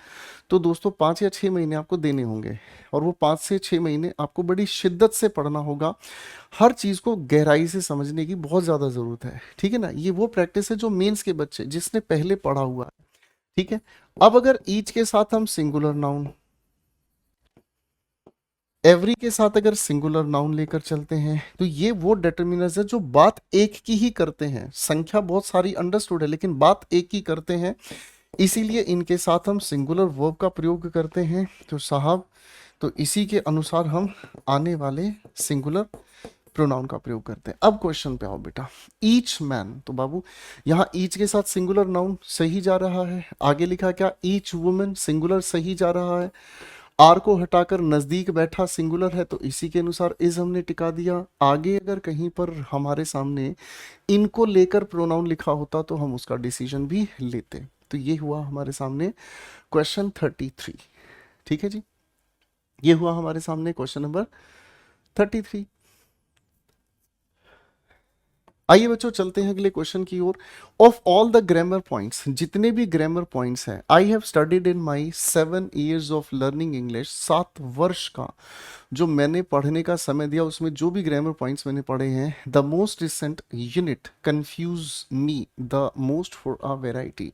तो दोस्तों 5 या 6 महीने आपको देने होंगे, और वो 5 से 6 महीने आपको बड़ी शिद्दत से पढ़ना होगा। हर चीज़ को गहराई से समझने की बहुत ज़्यादा ज़रूरत है, ठीक है ना। ये वो प्रैक्टिस है जो मेंस के बच्चे जिसने पहले पढ़ा हुआ है, ठीक है। अब अगर ईच के साथ हम सिंगुलर नाउन, एवरी के साथ अगर सिंगुलर नाउन लेकर चलते हैं, तो ये वो डिटर्मिनर्स है जो बात एक की ही करते हैं। संख्या बहुत सारी अंडरस्टूड है लेकिन बात एक ही करते हैं, इसीलिए इनके साथ हम सिंगुलर वर्ब का प्रयोग करते हैं। तो साहब, तो इसी के अनुसार हम आने वाले सिंगुलर प्रोनाउन का प्रयोग करते हैं। अब क्वेश्चन पे आओ बेटा, ईच मैन, तो बाबू यहाँ ईच के साथ सिंगुलर नाउन सही जा रहा है। आगे लिखा क्या, ईच वुमेन सिंगुलर सही जा रहा है। आर को हटाकर नजदीक बैठा सिंगुलर है, तो इसी के अनुसार इज हमने टिका दिया। आगे अगर कहीं पर हमारे सामने इनको लेकर प्रोनाउन लिखा होता तो हम उसका डिसीजन भी लेते। तो ये हुआ हमारे सामने क्वेश्चन 33, ठीक है जी। ये हुआ हमारे सामने क्वेश्चन नंबर 33। आइए बच्चों चलते हैं अगले क्वेश्चन की ओर। Of all the grammar points, जितने भी ग्रामर पॉइंट्स हैं, I have studied in my 7 years ऑफ लर्निंग इंग्लिश, 7 वर्ष का जो मैंने पढ़ने का समय दिया उसमें जो भी ग्रामर पॉइंट्स मैंने पढ़े हैं, the most recent unit confuse me the most for a variety.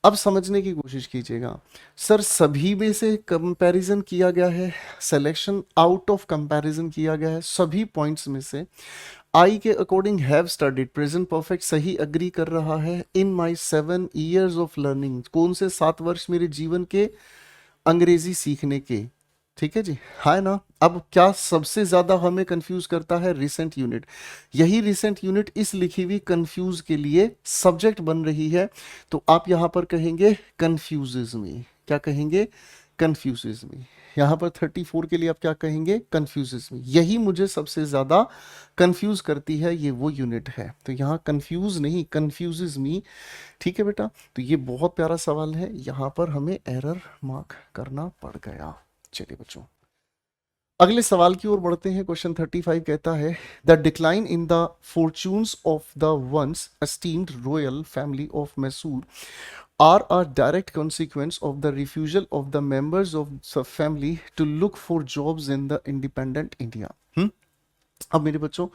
अब समझने की कोशिश कीजिएगा, सर सभी में से कंपैरिजन किया गया है, सिलेक्शन आउट ऑफ कंपैरिजन किया गया है, सभी पॉइंट्स में से आई के according have studied, present perfect सही अग्री कर रहा है। इन माई 7 years ऑफ लर्निंग, कौन से 7 वर्ष मेरे जीवन के अंग्रेजी सीखने के, ठीक है जी, है ना। अब क्या सबसे ज्यादा हमें कंफ्यूज करता है? Recent unit. यही रिसेंट यूनिट इस लिखी हुई कंफ्यूज के लिए सब्जेक्ट बन रही है। तो आप यहां पर कहेंगे कंफ्यूजेज मी। क्या कहेंगे? कंफ्यूजेज मी। यहां पर 34 के लिए आप क्या कहेंगे? कंफ्यूजेज मी। यही मुझे सबसे ज्यादा कंफ्यूज करती है, ये वो यूनिट है। तो यहाँ कंफ्यूज नहीं, कंफ्यूजेज मी। ठीक है बेटा, तो ये बहुत प्यारा सवाल है, यहाँ पर हमें एरर मार्क करना पड़ गया। चलिए बच्चों, अगले सवाल की ओर बढ़ते हैं। क्वेश्चन 35 कहता है the decline in the fortunes of the ones esteemed royal family of Mysore are a direct consequence of the refusal of the members of the family to look for jobs in the independent India. अब मेरे बच्चों,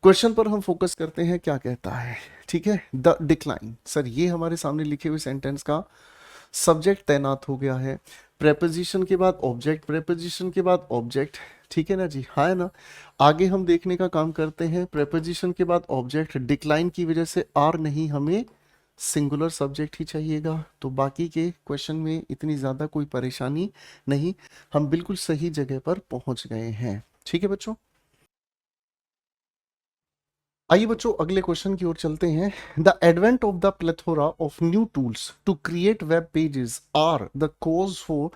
question पर हम focus करते हैं। क्या कहता है? ठीक है, द डिक्लाइन। सर ये हमारे सामने लिखे हुए सेंटेंस का सब्जेक्ट तैनात हो गया है, प्रेपोजिशन के बाद ऑब्जेक्ट, प्रेपोजिशन के बाद ऑब्जेक्ट। ठीक है ना जी, हाँ है ना। आगे हम देखने का काम करते हैं। प्रेपोजिशन के बाद ऑब्जेक्ट, डिक्लाइन की वजह से आर नहीं, हमें सिंगुलर सब्जेक्ट ही चाहिएगा। तो बाकी के क्वेश्चन में इतनी ज़्यादा कोई परेशानी नहीं, हम बिल्कुल सही जगह पर पहुंच गए हैं। ठीक है बच्चों, आइए बच्चों अगले क्वेश्चन की ओर चलते हैं। The advent of the plethora of new tools to create web pages are the cause for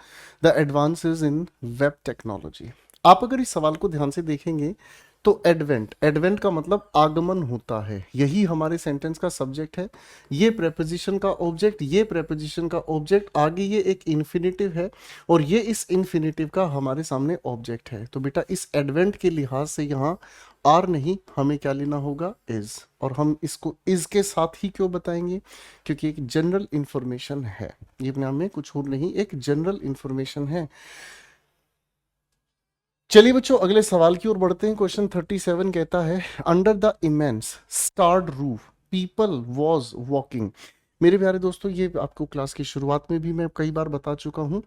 the advances in web technology. आप अगर इस सवाल को ध्यान से देखेंगे तो एडवेंट, एडवेंट का मतलब आगमन होता है, यही हमारे सेंटेंस का सब्जेक्ट है। ये प्रेपोजिशन का ऑब्जेक्ट, ये प्रेपोजिशन का ऑब्जेक्ट, आगे ये एक इन्फिनेटिव है और ये इस इन्फिनेटिव का हमारे सामने ऑब्जेक्ट है। तो बेटा इस एडवेंट के लिहाज से यहाँ आर नहीं, हमें क्या लेना होगा? इज। और हम इसको इज के साथ ही क्यों बताएंगे? क्योंकि एक जनरल इंफॉर्मेशन है, ये नाम में कुछ और नहीं, एक जनरल इंफॉर्मेशन है। चलिए बच्चों अगले सवाल की ओर बढ़ते हैं। क्वेश्चन 37 कहता है under the immense starred roof people was walking. मेरे प्यारे दोस्तों, ये आपको क्लास की शुरुआत में भी मैं कई बार बता चुका हूं।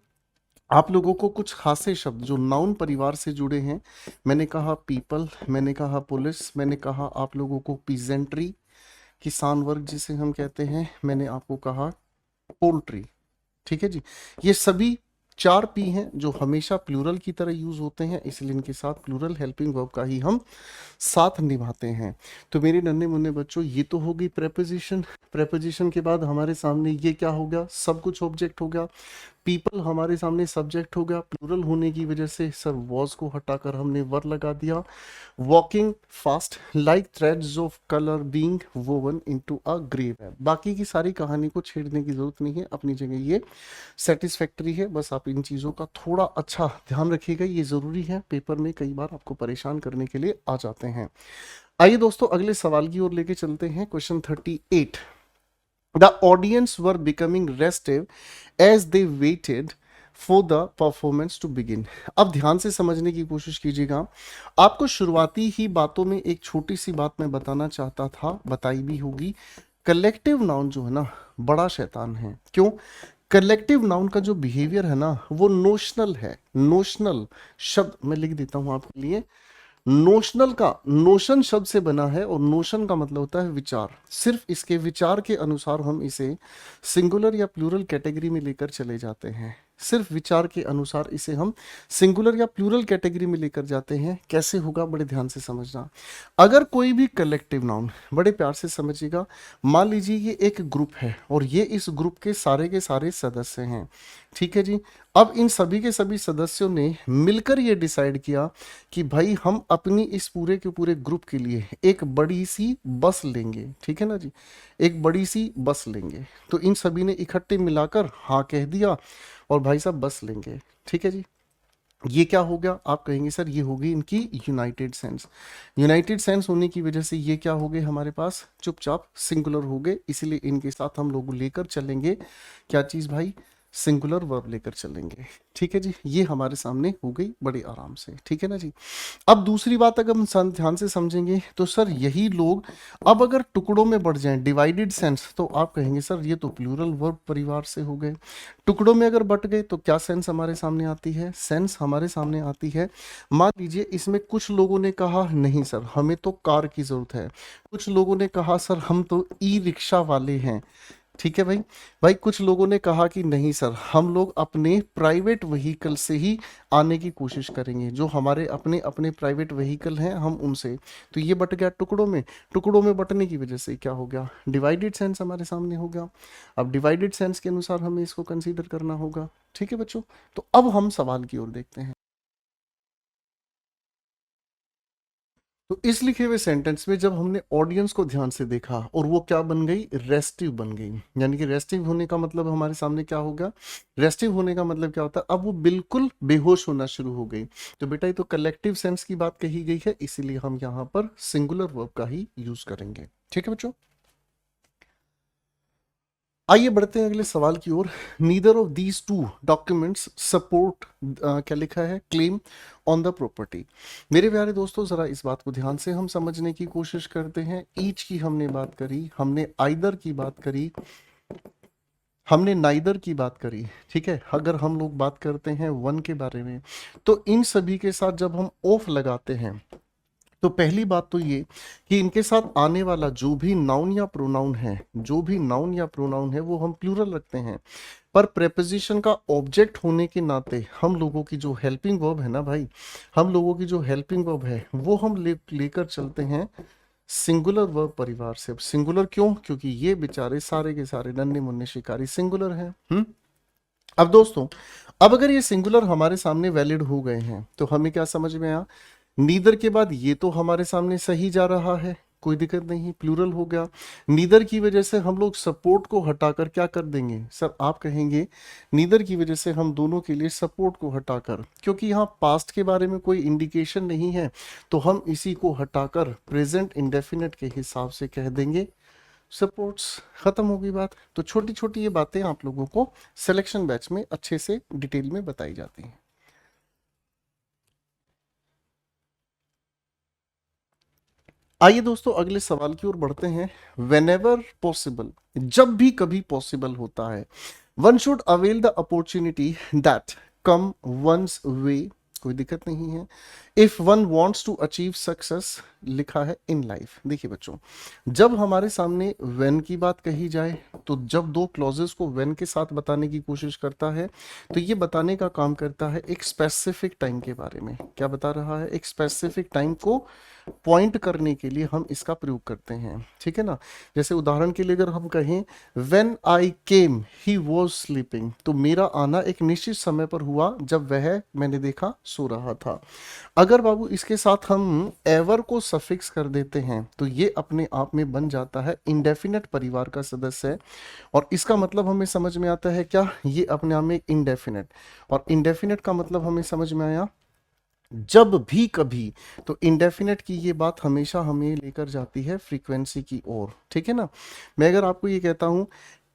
आप लोगों को कुछ खासे शब्द जो नाउन परिवार से जुड़े हैं, मैंने कहा पीपल, मैंने कहा पुलिस, मैंने कहा आप लोगों को पीजेंट्री, किसान वर्ग जिसे हम कहते हैं, मैंने आपको कहा पोल्ट्री। ठीक है जी, ये सभी 4 पी हैं जो हमेशा प्लूरल की तरह यूज होते हैं, इसलिए इनके साथ प्लूरल हेल्पिंग वर्ब का ही हम साथ निभाते हैं। तो मेरे नन्हे मुन्ने बच्चों, ये तो होगी प्रेपोजिशन। प्रेपोजिशन के बाद हमारे सामने ये क्या हो गया? सब कुछ ऑब्जेक्ट हो गया। पीपल हमारे सामने सब्जेक्ट हो गया, प्लूरल होने की वजह से सर वॉज को हटाकर हमने वर लगा दिया। Walking fast like threads of colour being woven into a grey web. बाकी की सारी कहानी को छेड़ने की जरूरत नहीं है, अपनी जगह ये सेटिस्फैक्ट्री है। बस आप इन चीज़ों का थोड़ा अच्छा ध्यान रखिएगा, ये ज़रूरी है, पेपर में कई बार आपको परेशान करने के लिए आ जाते हैं। आइए दोस्तों अगले सवाल की ओर लेके चलते हैं। Question 38 the audience were becoming restive as they waited for the performance to begin. अब ध्यान से समझने की कोशिश कीजिएगा। आपको शुरुआती ही बातों में एक छोटी सी बात मैं बताना चाहता था, बताई भी होगी। कलेक्टिव नाउन जो है ना, बड़ा शैतान है। क्यों? कलेक्टिव नाउन का जो बिहेवियर है ना, वो नोशनल है। नोशनल शब्द मैं लिख देता हूं आपके लिए। नोशनल का नोशन शब्द से बना है और नोशन का मतलब होता है विचार। सिर्फ इसके विचार के अनुसार हम इसे सिंगुलर या प्लूरल कैटेगरी में लेकर चले जाते हैं। सिर्फ विचार के अनुसार इसे हम सिंगुलर या प्लूरल कैटेगरी में लेकर जाते हैं। कैसे होगा, बड़े ध्यान से समझना। अगर कोई भी कलेक्टिव नाउन, बड़े प्यार से समझिएगा, मान लीजिए ये एक ग्रुप है और ये इस ग्रुप के सारे सदस्य हैं। ठीक है जी, अब इन सभी के सभी सदस्यों ने मिलकर ये डिसाइड किया कि भाई हम अपनी इस पूरे के पूरे ग्रुप के लिए एक बड़ी सी बस लेंगे। ठीक है ना जी, एक बड़ी सी बस लेंगे। तो इन सभी ने इकट्ठे मिलाकर हाँ कह दिया और भाई साहब बस लेंगे। ठीक है जी, ये क्या हो गया? आप कहेंगे सर ये होगी इनकी यूनाइटेड सेंस। यूनाइटेड सेंस होने की वजह से ये क्या हो गए हमारे पास? चुपचाप सिंगुलर हो गए, इसलिए इनके साथ हम लोग लेकर चलेंगे क्या चीज भाई? सिंगुलर वर्ब लेकर चलेंगे। ठीक है जी, ये हमारे सामने हो गई बड़े आराम से। ठीक है ना जी। अब दूसरी बात अगर हम ध्यान से समझेंगे तो सर यही लोग अब अगर टुकड़ों में बढ़ जाएं, डिवाइडेड सेंस, तो आप कहेंगे सर ये तो प्लूरल वर्ब परिवार से हो गए। टुकड़ों में अगर बट गए तो क्या सेंस हमारे सामने आती है? सेंस हमारे सामने आती है, मान लीजिए इसमें कुछ लोगों ने कहा नहीं सर हमें तो कार की जरूरत है, कुछ लोगों ने कहा सर हम तो ई रिक्शा वाले हैं। ठीक है भाई। भाई कुछ लोगों ने कहा कि नहीं सर, हम लोग अपने प्राइवेट व्हीकल से ही आने की कोशिश करेंगे, जो हमारे अपने अपने प्राइवेट व्हीकल हैं हम उनसे। तो ये बट गया टुकड़ों में। टुकड़ों में बटने की वजह से क्या हो गया, डिवाइडेड सेंस हमारे सामने हो गया। अब डिवाइडेड सेंस के अनुसार हमें इसको कंसीडर करना होगा। ठीक है बच्चों, तो अब हम सवाल की ओर देखते हैं। तो इस लिखे हुए सेंटेंस में जब हमने ऑडियंस को ध्यान से देखा और वो क्या बन गई, रेस्टिव बन गई। यानी कि रेस्टिव होने का मतलब हमारे सामने क्या होगा, रेस्टिव होने का मतलब क्या होता है, अब वो बिल्कुल बेहोश होना शुरू हो गई। तो बेटा ये तो कलेक्टिव सेंस की बात कही गई है, इसीलिए हम यहाँ पर सिंगुलर वर्ब का ही यूज करेंगे। ठीक है बच्चों, आइए बढ़ते हैं अगले सवाल की ओर। Neither of these two documents support, क्या लिखा है, क्लेम ऑन द प्रॉपर्टी। मेरे प्यारे दोस्तों जरा इस बात को ध्यान से हम समझने की कोशिश करते हैं। ईच की हमने बात करी, हमने आइदर की बात करी, हमने नाइदर की बात करी। ठीक है, अगर हम लोग बात करते हैं वन के बारे में, तो इन सभी के साथ जब हम ऑफ लगाते हैं, तो पहली बात तो ये कि इनके साथ आने वाला जो भी नाउन या प्रोनाउन है, जो भी नाउन या प्रोनाउन है वो हम प्लूरल रखते हैं। पर प्रेपोजिशन का ऑब्जेक्ट होने के नाते हम लोगों की जो हेल्पिंग वर्ब है ना भाई, हम लोगों की जो हेल्पिंग वर्ब है वो हम लेकर चलते हैं सिंगुलर वर्ब परिवार से। अब सिंगुलर क्यों, क्योंकि ये बेचारे सारे के सारे नन्हे मुन्ने शिकारी सिंगुलर हैं। अब दोस्तों, अब अगर ये सिंगुलर हमारे सामने वैलिड हो गए हैं तो हमें क्या समझ में आया, नीदर के बाद ये तो हमारे सामने सही जा रहा है, कोई दिक्कत नहीं, प्लूरल हो गया। नीदर की वजह से हम लोग सपोर्ट को हटाकर क्या कर देंगे, सर आप कहेंगे नीदर की वजह से हम दोनों के लिए सपोर्ट को हटाकर, क्योंकि यहाँ पास्ट के बारे में कोई इंडिकेशन नहीं है, तो हम इसी को हटाकर प्रेजेंट इंडेफिनिट के हिसाब से कह देंगे सपोर्ट्स। खत्म होगी बात। तो छोटी छोटी ये बातें आप लोगों को सिलेक्शन बैच में अच्छे से डिटेल में बताई जाती हैं। आइए दोस्तों अगले सवाल की ओर बढ़ते हैं। वेनेवर पॉसिबल, जब भी कभी पॉसिबल होता है, one should avail the opportunity that come one's way, कोई दिक्कत नहीं है। If one wants to achieve success, लिखा है इन लाइफ। देखिए बच्चों, जब हमारे सामने वेन की बात कही जाए, तो जब दो क्लॉजेस को वेन के साथ बताने की कोशिश करता है, तो ये बताने का काम करता है एक स्पेसिफिक टाइम के बारे में। क्या बता रहा है, एक स्पेसिफिक टाइम को पॉइंट करने के लिए हम इसका प्रयोग करते हैं। ठीक है ना, जैसे उदाहरण के लिए अगर हम कहें when I came he was sleeping, तो मेरा आना एक निश्चित समय पर हुआ जब वह, मैंने देखा, सो रहा था। अगर बाबू इसके साथ हम एवर को सफिक्स कर देते हैं, तो ये अपने आप में बन जाता है इंडेफिनेट परिवार का सदस्य है, और इसका मतलब हमें समझ में आता है क्या, ये अपने आप में इंडेफिनेट। और इंडेफिनेट का मतलब हमें समझ में आया, जब भी कभी। तो इंडेफिनेट की ये बात हमेशा हमें लेकर जाती है फ्रीक्वेंसी की ओर। ठीक है ना, मैं अगर आपको ये कहता हूं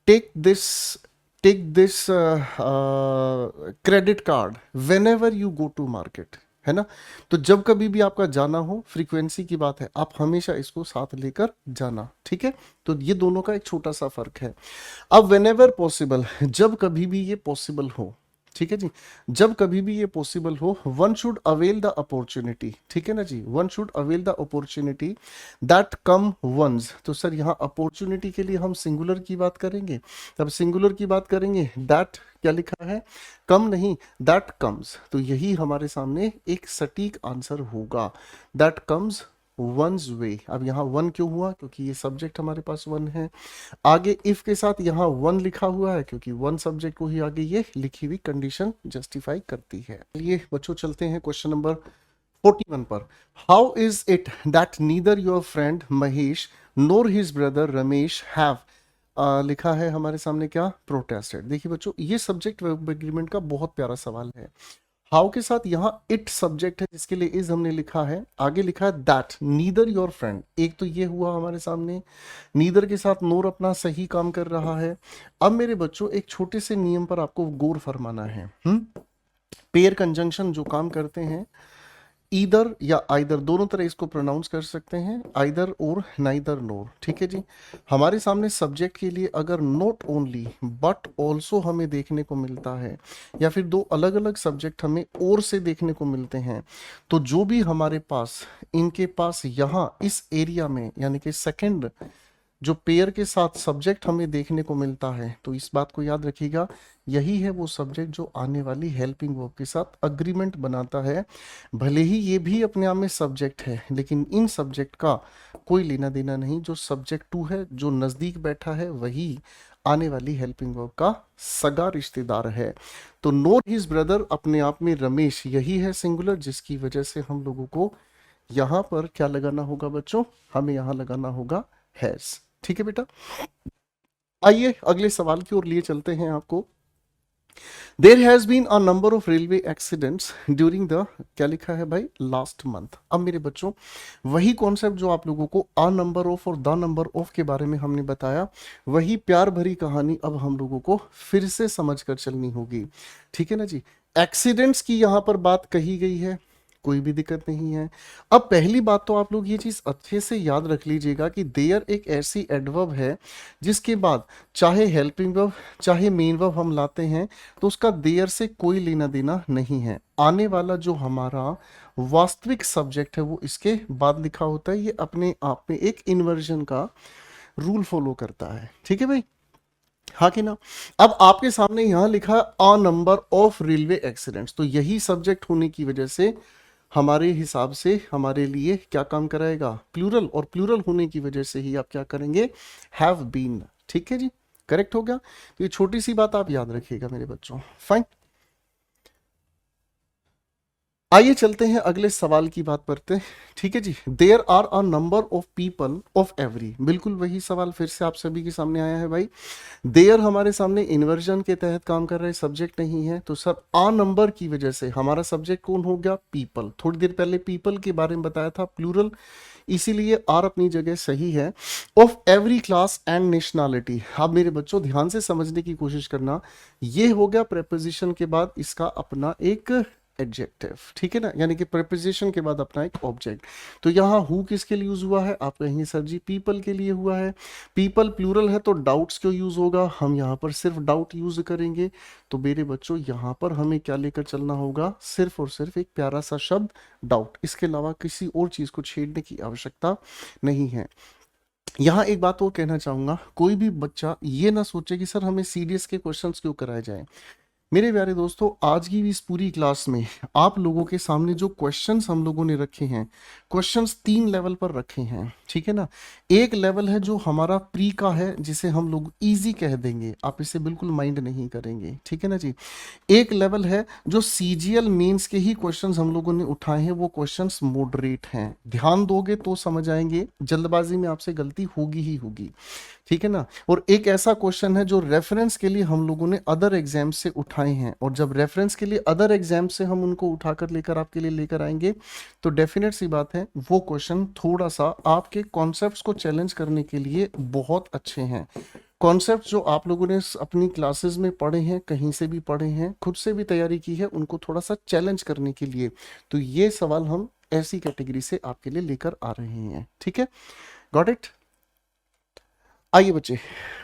take this, take this credit card whenever you go to market, है ना, तो जब कभी भी आपका जाना हो, फ्रीक्वेंसी की बात है, आप हमेशा इसको साथ लेकर जाना। ठीक है, तो ये दोनों का एक छोटा सा फर्क है। अब वेन एवर पॉसिबल, जब कभी भी ये पॉसिबल हो, ठीक है जी, जब कभी भी ये पॉसिबल हो, one should avail the opportunity. ठीक है ना जी, one should avail the opportunity that come one's. तो सर यहाँ अपॉर्चुनिटी के लिए हम सिंगुलर की बात करेंगे, तब सिंगुलर की बात करेंगे, दैट क्या लिखा है, कम नहीं, दैट कम्स। तो यही हमारे सामने एक सटीक आंसर होगा, दैट कम्स वंस वे। अब यहाँ वन क्यों हुआ, क्योंकि ये सब्जेक्ट हमारे पास वन है। आगे इफ के साथ यहाँ वन लिखा हुआ है, क्योंकि वन सब्जेक्ट को ही आगे ये लिखी हुई कंडीशन जस्टिफाई करती है। ये बच्चों चलते हैं क्वेश्चन नंबर 41 पर। How is it that neither your friend Mahesh NOR his brother Ramesh have, लिखा है हमारे सामने क्या, प्रोटेस्टेड। देखिए बच्चों, ये सब्जेक्ट वर्ब एग्रीमेंट का बहुत प्यारा सवाल है। हाउ के साथ यहाँ इट सब्जेक्ट है, जिसके लिए इज हमने लिखा है, आगे लिखा है दैट नीदर योर फ्रेंड। एक तो ये हुआ हमारे सामने, नीदर के साथ नोर अपना सही काम कर रहा है। अब मेरे बच्चों एक छोटे से नियम पर आपको गौर फरमाना है। पेयर कंजंक्शन जो काम करते हैं, ईदर या आइदर दोनों तरह इसको प्रोनाउंस कर सकते हैं, आइदर और नाइदर नोर। ठीक है जी, हमारे सामने सब्जेक्ट के लिए अगर नॉट ओनली बट ऑल्सो हमें देखने को मिलता है, या फिर दो अलग अलग सब्जेक्ट हमें और से देखने को मिलते हैं, तो जो भी हमारे पास, इनके पास यहाँ इस एरिया में, यानी कि सेकंड जो पेयर के साथ सब्जेक्ट हमें देखने को मिलता है, तो इस बात को याद रखिएगा, यही है वो सब्जेक्ट जो आने वाली हेल्पिंग वर्ब के साथ अग्रीमेंट बनाता है। भले ही ये भी अपने आप में सब्जेक्ट है, लेकिन इन सब्जेक्ट का कोई लेना देना नहीं। जो सब्जेक्ट टू है, जो नज़दीक बैठा है, वही आने वाली हेल्पिंग वर्ब का सगा रिश्तेदार है। तो नोट हिज ब्रदर अपने आप में रमेश यही है सिंगुलर, जिसकी वजह से हम लोगों को यहाँ पर क्या लगाना होगा बच्चों, हमें यहाँ लगाना होगा हैज। ठीक है बेटा, आइए अगले सवाल की ओर लिए चलते हैं आपको। There has been a number of railway accidents during the, क्या लिखा है भाई, लास्ट मंथ। अब मेरे बच्चों वही कॉन्सेप्ट जो आप लोगों को अ नंबर ऑफ और द नंबर ऑफ के बारे में हमने बताया, वही प्यार भरी कहानी अब हम लोगों को फिर से समझ कर चलनी होगी। ठीक है ना जी, एक्सीडेंट्स की यहाँ पर बात कही गई है, कोई भी दिक्कत नहीं है। अब पहली बात तो आप लोग ये चीज अच्छे से याद रख लीजिएगा कि देयर एक ऐसी एडवर्ब है जिसके बाद चाहे हेल्पिंग वर्ब चाहे मेन वर्ब हम लाते हैं, तो उसका देयर से कोई लेना देना नहीं है। आने वाला जो हमारा वास्तविक सब्जेक्ट है वो इसके बाद लिखा होता है। ये अपने आप में एक इन्वर्जन का रूल फॉलो करता है। ठीक है भाई, हाँ कि ना। अब आपके सामने यहां लिखा है अ नंबर ऑफ रेलवे एक्सीडेंट्स, तो यही सब्जेक्ट होने की वजह से हमारे हिसाब से हमारे लिए क्या काम कराएगा, प्लूरल, और प्लूरल होने की वजह से ही आप क्या करेंगे, हैव बीन। ठीक है जी, करेक्ट हो गया। तो ये छोटी सी बात आप याद रखिएगा मेरे बच्चों, फाइन। आइए चलते हैं अगले सवाल की बात करते हैं। ठीक है जी, there are a number of people of every, बिल्कुल वही सवाल फिर से आप सभी के सामने आया है भाई। देयर हमारे सामने इन्वर्जन के तहत काम कर रहे सब्जेक्ट नहीं है, तो सर आ नंबर की वजह से हमारा सब्जेक्ट कौन हो गया, पीपल। थोड़ी देर पहले पीपल के बारे में बताया था, प्लूरल, इसीलिए आर अपनी जगह सही है। Of every class and nationality. अब मेरे बच्चों ध्यान से समझने की कोशिश करना, ये हो गया प्रेपोजिशन के बाद इसका अपना एक एडजेक्टिव। ठीक है ना, यानी कि प्रेपोजिशन के बाद अपना एक ऑब्जेक्ट। तो यहाँ हु किसके लिए यूज हुआ है, आप कहेंगे सर जी पीपल के लिए हुआ है। पीपल प्लूरल है तो डाउट्स क्यों यूज होगा, हम यहाँ पर सिर्फ डाउट यूज करेंगे। तो मेरे बच्चों यहाँ पर हमें क्या लेकर चलना होगा, सिर्फ और सिर्फ एक प्यारा सा शब्द डाउट, इसके अलावा किसी और चीज को छेड़ने की आवश्यकता नहीं है। यहाँ एक बात और कहना चाहूंगा, कोई भी बच्चा ये ना सोचे कि सर हमें सीडीएस के क्वेश्चंस क्यों कराए जाए। मेरे प्यारे दोस्तों, आज की इस पूरी क्लास में आप लोगों के सामने जो क्वेश्चंस हम लोगों ने रखे हैं, क्वेश्चंस 3 लेवल पर रखे हैं। ठीक है ना, एक लेवल है जो हमारा प्री का है, जिसे हम लोग इजी कह देंगे, आप इसे बिल्कुल माइंड नहीं करेंगे। ठीक है ना जी। एक लेवल है जो सीजीएल मेंस के ही क्वेश्चंस हम लोगों ने उठाए हैं, वो क्वेश्चंस मॉडरेट हैं, ध्यान दोगे तो समझ आएंगे, जल्दबाजी में आपसे गलती होगी ही होगी। ठीक है ना। और एक ऐसा क्वेश्चन है जो रेफरेंस के लिए हम लोगों ने अदर एग्जाम से उठाए हैं, और जब रेफरेंस के लिए अदर एग्जाम से हम उनको उठाकर लेकर आपके लिए लेकर आएंगे, तो डेफिनेट सी बात है वो क्वेश्चन थोड़ा सा आपके कॉन्सेप्ट्स को चैलेंज करने के लिए बहुत अच्छे हैं। कॉन्सेप्ट जो आप लोगों ने अपनी क्लासेस में पढ़े हैं, कहीं से भी पढ़े हैं, खुद से भी तैयारी की है, उनको थोड़ा सा चैलेंज करने के लिए, तो ये सवाल हम ऐसी कैटेगरी से आपके लिए लेकर आ रहे हैं। ठीक है, गॉट इट। आइए बच्चे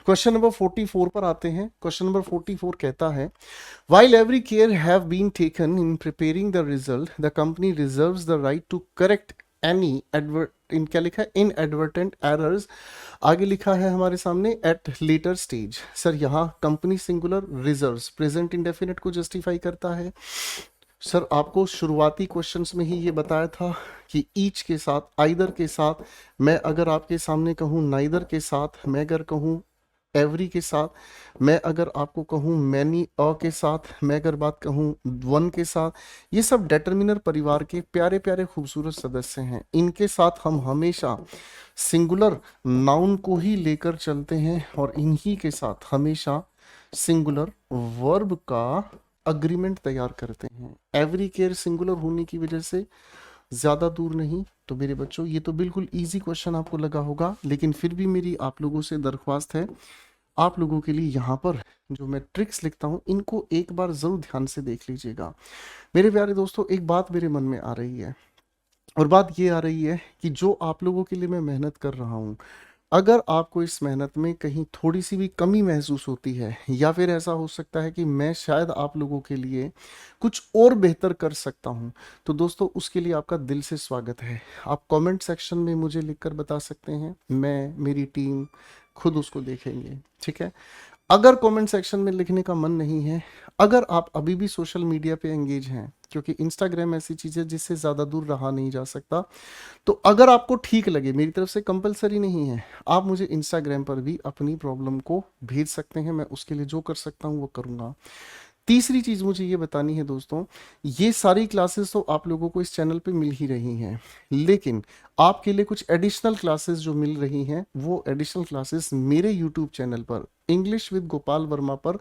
क्वेश्चन नंबर 44 पर आते हैं। क्वेश्चन नंबर 44 कहता है, while every care have been taken in preparing the result, the company reserves the right to correct any इन क्या लिखा है, inadvertent errors। आगे लिखा है हमारे सामने at later stage। सर यहाँ company singular, reserves present indefinite को जस्टिफाई करता है। सर आपको शुरुआती क्वेश्चंस में ही ये बताया था कि ईच के साथ, आइदर के साथ, मैं अगर आपके सामने कहूँ नाइदर के साथ, मैं अगर कहूँ एवरी के साथ, मैं अगर आपको कहूँ मैनी अ के साथ, मैं अगर बात कहूँ वन के साथ, ये सब डेटर्मिनर परिवार के प्यारे प्यारे खूबसूरत सदस्य हैं। इनके साथ हम हमेशा सिंगुलर नाउन को ही लेकर चलते हैं, और इन्हीं के साथ हमेशा सिंगुलर वर्ब का अग्रीमेंट तैयार करते हैं। एवरी केयर सिंगुलर होने की वजह से ज्यादा दूर नहीं। तो मेरे बच्चों ये तो बिल्कुल इजी क्वेश्चन आपको लगा होगा, लेकिन फिर भी मेरी आप लोगों से दरख्वास्त है, आप लोगों के लिए यहाँ पर जो मैं ट्रिक्स लिखता हूँ, इनको एक बार जरूर ध्यान से देख लीजिएगा। मेरे प्यारे दोस्तों, एक बात मेरे मन में आ रही है, और बात ये आ रही है कि जो आप लोगों के लिए मैं मेहनत कर रहा हूँ, अगर आपको इस मेहनत में कहीं थोड़ी सी भी कमी महसूस होती है, या फिर ऐसा हो सकता है कि मैं शायद आप लोगों के लिए कुछ और बेहतर कर सकता हूं, तो दोस्तों उसके लिए आपका दिल से स्वागत है। आप कमेंट सेक्शन में मुझे लिखकर बता सकते हैं, मैं, मेरी टीम खुद उसको देखेंगे, ठीक है। अगर कमेंट सेक्शन में लिखने का मन नहीं है, अगर आप अभी भी सोशल मीडिया पे एंगेज हैं, क्योंकि इंस्टाग्राम ऐसी चीज़ है जिससे ज़्यादा दूर रहा नहीं जा सकता, तो अगर आपको ठीक लगे, मेरी तरफ से कंपलसरी नहीं है, आप मुझे इंस्टाग्राम पर भी अपनी प्रॉब्लम को भेज सकते हैं। मैं उसके लिए जो कर सकता हूँ वो करूँगा। तीसरी चीज मुझे ये बतानी है दोस्तों, ये सारी क्लासेस तो आप लोगों को इस चैनल पे मिल ही रही हैं, लेकिन आपके लिए कुछ एडिशनल क्लासेस जो मिल रही हैं, वो एडिशनल क्लासेस मेरे यूट्यूब चैनल पर इंग्लिश विद गोपाल वर्मा पर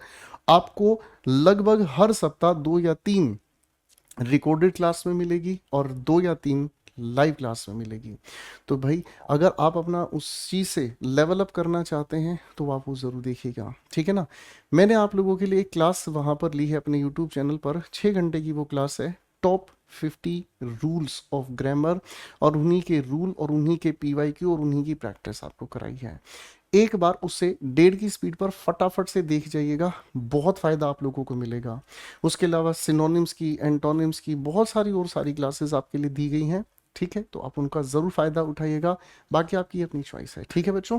आपको लगभग हर सप्ताह 2 या 3 रिकॉर्डेड क्लास में मिलेगी और 2 या 3 लाइव क्लास में मिलेगी। तो भाई अगर आप अपना उस चीज़ से लेवल अप करना चाहते हैं तो आप वो ज़रूर देखिएगा, ठीक है ना। मैंने आप लोगों के लिए एक क्लास वहाँ पर ली है अपने यूट्यूब चैनल पर, 6 घंटे की वो क्लास है, टॉप 50 रूल्स ऑफ ग्रामर, और उन्हीं के रूल और उन्हीं के PYQ और उन्हीं की प्रैक्टिस आपको कराई है। एक बार उससे 1.5 की स्पीड पर फटाफट से देख जाइएगा, बहुत फ़ायदा आप लोगों को मिलेगा। उसके अलावा सिनोनिम्स की, एंटोनिम्स की बहुत सारी और सारी क्लासेस आपके लिए दी गई हैं, ठीक है। तो आप उनका ज़रूर फ़ायदा उठाइएगा, बाकी आपकी अपनी चॉइस है, ठीक है बच्चों।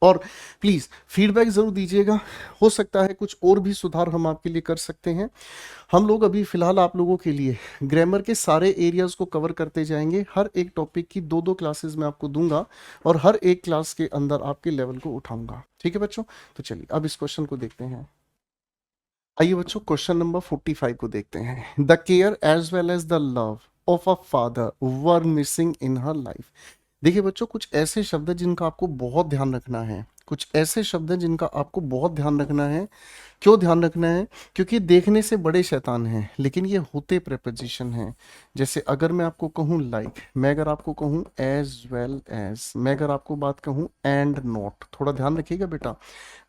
और प्लीज़ फीडबैक ज़रूर दीजिएगा, हो सकता है कुछ और भी सुधार हम आपके लिए कर सकते हैं। हम लोग अभी फ़िलहाल आप लोगों के लिए ग्रामर के सारे एरियाज़ को कवर करते जाएंगे। हर एक टॉपिक की 2 2 क्लासेस मैं आपको दूंगा और हर एक क्लास के अंदर आपके लेवल को उठाऊंगा, ठीक है बच्चों। तो चलिए अब इस क्वेश्चन को देखते हैं। आइए बच्चों क्वेश्चन नंबर 45 को देखते हैं। The care as well as the love of a father were missing in her life. देखिए बच्चों, कुछ ऐसे शब्द हैं जिनका आपको बहुत ध्यान रखना है, कुछ ऐसे शब्द हैं जिनका आपको बहुत ध्यान रखना है। क्यों ध्यान रखना है? क्योंकि देखने से बड़े शैतान हैं, लेकिन ये होते प्रेपोजिशन हैं। जैसे अगर मैं आपको कहूँ लाइक, मैं अगर आपको कहूँ एज वेल एज, मैं अगर आपको बात कहूँ एंड नॉट, थोड़ा ध्यान रखिएगा बेटा।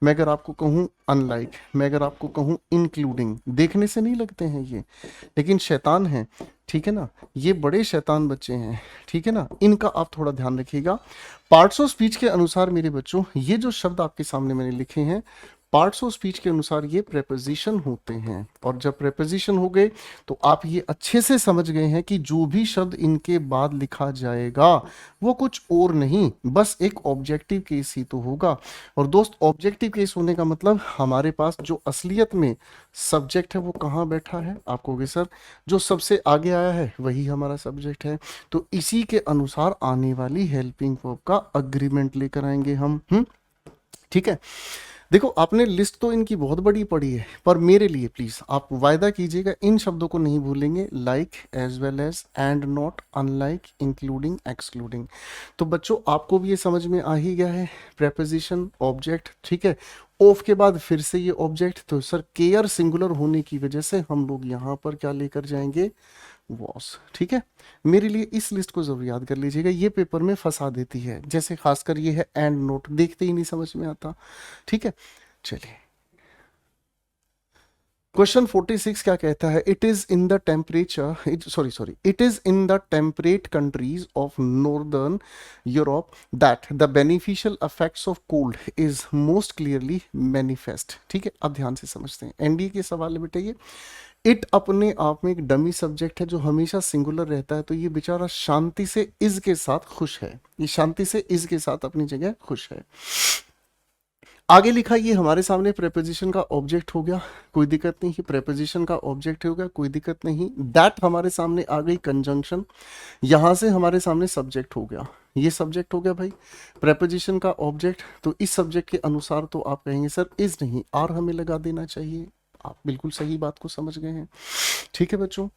मैं अगर आपको कहूँ अनलाइक, मैं अगर आपको कहूँ इंक्लूडिंग, देखने से नहीं लगते हैं ये, लेकिन शैतान हैं, ठीक है ना। ये बड़े शैतान बच्चे हैं, ठीक है ना। इनका आप थोड़ा ध्यान रखिएगा। पार्ट्स ऑफ स्पीच के अनुसार मेरे बच्चों, ये जो शब्द आपके सामने मैंने लिखे हैं, पार्ट्स ऑफ स्पीच के अनुसार ये प्रेपोजिशन होते हैं। और जब प्रेपोजिशन हो गए तो आप ये अच्छे से समझ गए हैं कि जो भी शब्द इनके बाद लिखा जाएगा वो कुछ और नहीं, बस एक ऑब्जेक्टिव केस ही तो होगा। और दोस्त, ऑब्जेक्टिव केस होने का मतलब हमारे पास जो असलियत में सब्जेक्ट है वो कहाँ बैठा है। आप कहोगे सर जो सबसे आगे आया है वही हमारा सब्जेक्ट है, तो इसी के अनुसार आने वाली हेल्पिंग वर्ब का अग्रीमेंट लेकर आएंगे हम। ठीक है। देखो, आपने लिस्ट तो इनकी बहुत बड़ी पढ़ी है, पर मेरे लिए प्लीज आप वायदा कीजिएगा इन शब्दों को नहीं भूलेंगे, like, as well as, and not, unlike, including, excluding. तो बच्चों आपको भी ये समझ में आ ही गया है, प्रेपोजिशन, ऑब्जेक्ट, ठीक है। ऑफ के बाद फिर से ये ऑब्जेक्ट, तो सर केयर सिंगुलर होने की वजह से हम लोग यहाँ पर क्या लेकर जाएंगे, वॉस, ठीक है। मेरे लिए इस लिस्ट को जरूर याद कर लीजिएगा, ये पेपर में फंसा देती है, जैसे खासकर ये है एंड नोट, देखते ही नहीं समझ में आता, ठीक है। चलिए क्वेश्चन 46 क्या कहता है, it is in the temperature, it is in the temperate countries of northern Europe that the beneficial effects of cold is most clearly manifest. ठीक है, अब ध्यान से समझते हैं, एनडीए के सवाल है बेटा ये। इट अपने आप में एक डमी सब्जेक्ट है जो हमेशा सिंगुलर रहता है, तो ये बेचारा शांति से इज के साथ खुश है, ये शांति से इज के साथ अपनी जगह खुश है। आगे लिखा, ये हमारे सामने प्रेपोजिशन का ऑब्जेक्ट हो गया, कोई दिक्कत नहीं, प्रेपोजिशन का ऑब्जेक्ट हो गया, कोई दिक्कत नहीं। दैट हमारे सामने आ गई कंजंक्शन, यहां से हमारे सामने सब्जेक्ट हो गया, ये सब्जेक्ट हो गया भाई, प्रेपोजिशन का ऑब्जेक्ट। तो इस सब्जेक्ट के अनुसार तो आप कहेंगे सर इज नहीं, आर हमें लगा देना चाहिए। आप बिल्कुल सही बात को समझ गए हैं, ठीक है बच्चों।